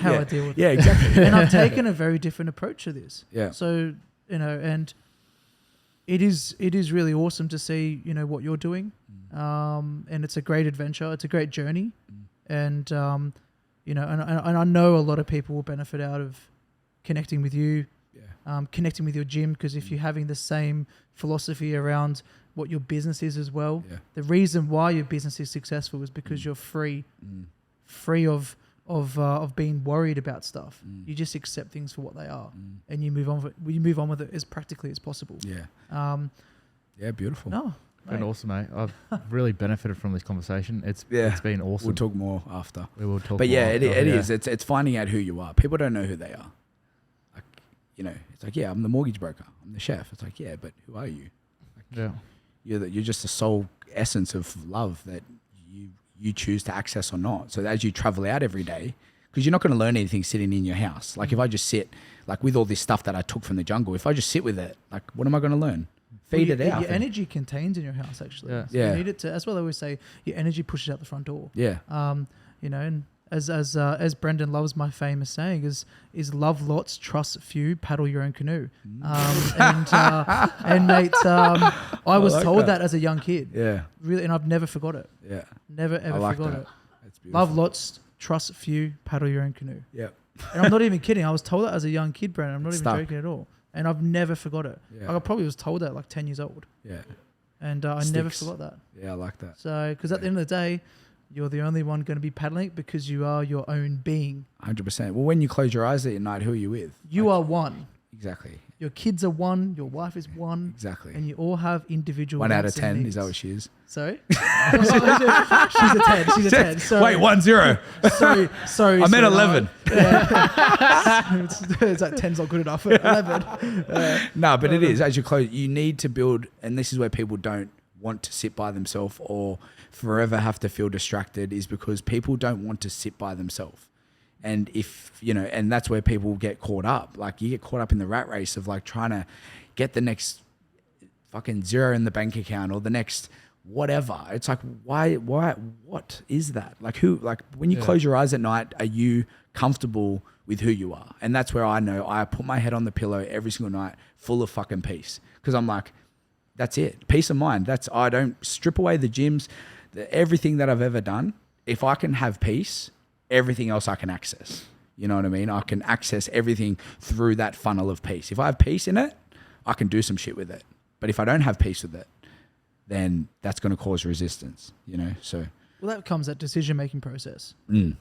How I deal with it. Yeah, exactly. And I've taken a very different approach to this. Yeah. So, and it is really awesome to see, what you're doing. And it's a great adventure. It's a great journey. And, and I know a lot of people will benefit out of connecting with you, connecting with your gym, because if you're having the same philosophy around what your business is as well, the reason why your business is successful is because you're free of being worried about stuff. You just accept things for what they are, and you move on with it as practically as possible. Yeah, beautiful. No, been awesome, mate. I've really benefited from this conversation. It's been awesome. We'll talk more after. We will talk. But more it after. is. It's finding out who you are. People don't know who they are. Like, it's like, I'm the mortgage broker. I'm the chef. It's like, but who are you? Like, you're just the soul essence of love that you choose to access or not. So as you travel out every day, because you're not going to learn anything sitting in your house. Like if I just sit, like with all this stuff that I took from the jungle, if I just sit with it, like what am I going to learn? Feed it out. Your energy contains in your house, actually. Yeah. So you need it to. That's what I always say. Your energy pushes out the front door. Yeah. And as Brendan loves my famous saying is love lots, trust few, paddle your own canoe. And mate, I was like told that as a young kid. Yeah. Really, and I've never forgot it. Yeah. Never ever forgot it. That's beautiful. Love lots, trust few, paddle your own canoe. Yeah. And I'm not even kidding. I was told that as a young kid, Brendan. I'm not even Stuck. joking at all. And I've never forgot it. Yeah. Like I probably was told that at like 10 years old. Yeah. And I never forgot that. Yeah, I like that. So, because at the end of the day, you're the only one going to be paddling it because you are your own being. 100%. Well, when you close your eyes at night, who are you with? You are one. Exactly. Your kids are one. Your wife is one. Exactly. And you all have individual 1 out of wants and 10. needs. Is that what she is? Sorry? She's a 10. She's a 10. Sorry. Wait, 1-0. Sorry. I meant 11. It's like 10's not good enough. 11. No, but it is. As you close, you need to build, and this is where people don't want to sit by themselves or forever have to feel distracted, is because people don't want to sit by themselves. And and that's where people get caught up. Like you get caught up in the rat race of like trying to get the next fucking zero in the bank account or the next whatever. It's like, why, what is that? Like when you close your eyes at night, are you comfortable with who you are? And that's where I know I put my head on the pillow every single night full of fucking peace. Cause I'm like, that's it. Peace of mind. I don't strip away the gyms, everything that I've ever done. If I can have peace, everything else I can access. You know what I mean? I can access everything through that funnel of peace. If I have peace in it, I can do some shit with it. But if I don't have peace with it, then that's going to cause resistance, so. Well, that comes that decision-making process. At the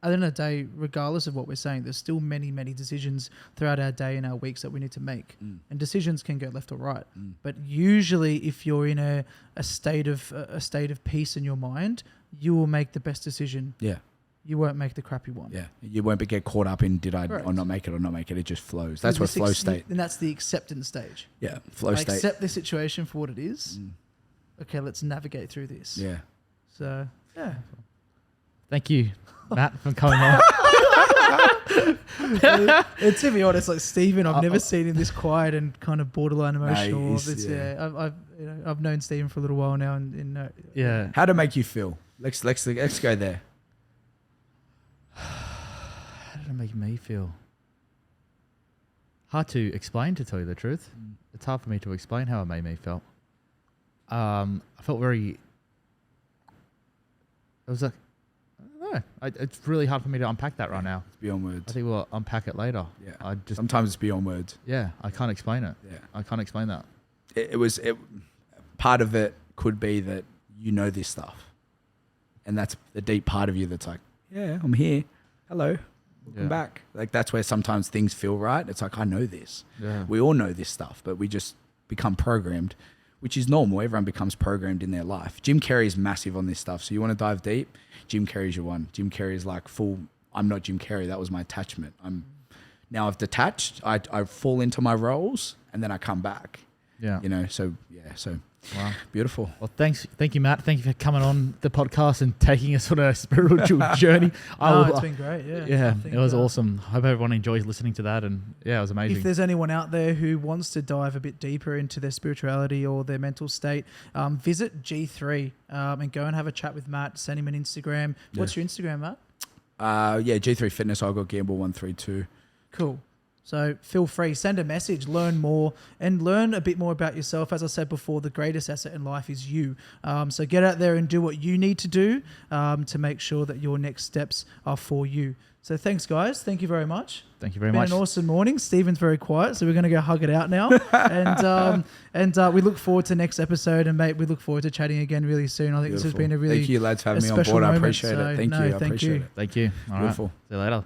end of the day, regardless of what we're saying, there's still many, many decisions throughout our day and our weeks that we need to make. And decisions can go left or right. But usually if you're in a state of peace in your mind, you will make the best decision. Yeah. You won't make the crappy one. Yeah. You won't get caught up in did I Correct. or not make it or not make it. It just flows. That's what flow state. And that's the acceptance stage. Yeah. Flow I state. accept the situation for what it is. Okay, let's navigate through this. Yeah. So, yeah. Thank you, Matt, for coming on. And to be honest, like Stephen, I've never seen him this quiet and kind of borderline emotional. I've known Stephen for a little while now, and Yeah. How'd it make you feel? Let's go there. How did it make me feel? Hard to explain, to tell you the truth. It's hard for me to explain how it made me feel. I felt very. It was like, I don't know. It's really hard for me to unpack that right now. It's beyond words. I think we'll unpack it later. Yeah. Sometimes it's beyond words. Yeah, I can't explain it. Yeah. I can't explain that. Part of it could be that you know this stuff, and that's the deep part of you that's like, yeah, I'm here. Hello. Welcome back. Like that's where sometimes things feel right. It's like, I know this. Yeah. We all know this stuff, but we just become programmed, which is normal. Everyone becomes programmed in their life. Jim Carrey is massive on this stuff. So you want to dive deep? Jim Carrey's your one. Jim Carrey is like full, I'm not Jim Carrey. That was my attachment. Now I've detached. I fall into my roles and then I come back. Yeah. You know, so Wow. Beautiful. Well, thank you, Matt. Thank you for coming on the podcast and taking us on a spiritual journey. It's been great. Yeah. Yeah, it was awesome. Hope everyone enjoys listening to that, and yeah, it was amazing. If there's anyone out there who wants to dive a bit deeper into their spirituality or their mental state, visit G3 and go and have a chat with Matt. Send him an Instagram. What's your Instagram, Matt? G3 Fitness. I got Gamble 132. Cool. So feel free, send a message, learn more, and learn a bit more about yourself. As I said before, the greatest asset in life is you. So get out there and do what you need to do to make sure that your next steps are for you. So thanks, guys. Thank you very much. Thank you very Been much. an awesome morning. Stephen's very quiet, so we're going to go hug it out now. and we look forward to next episode. And mate, we look forward to chatting again really soon. I think this has been a really thank you, lads, for having me on special board. I moment. appreciate it. Thank you. I appreciate it. Thank you. All Beautiful. right. See you later.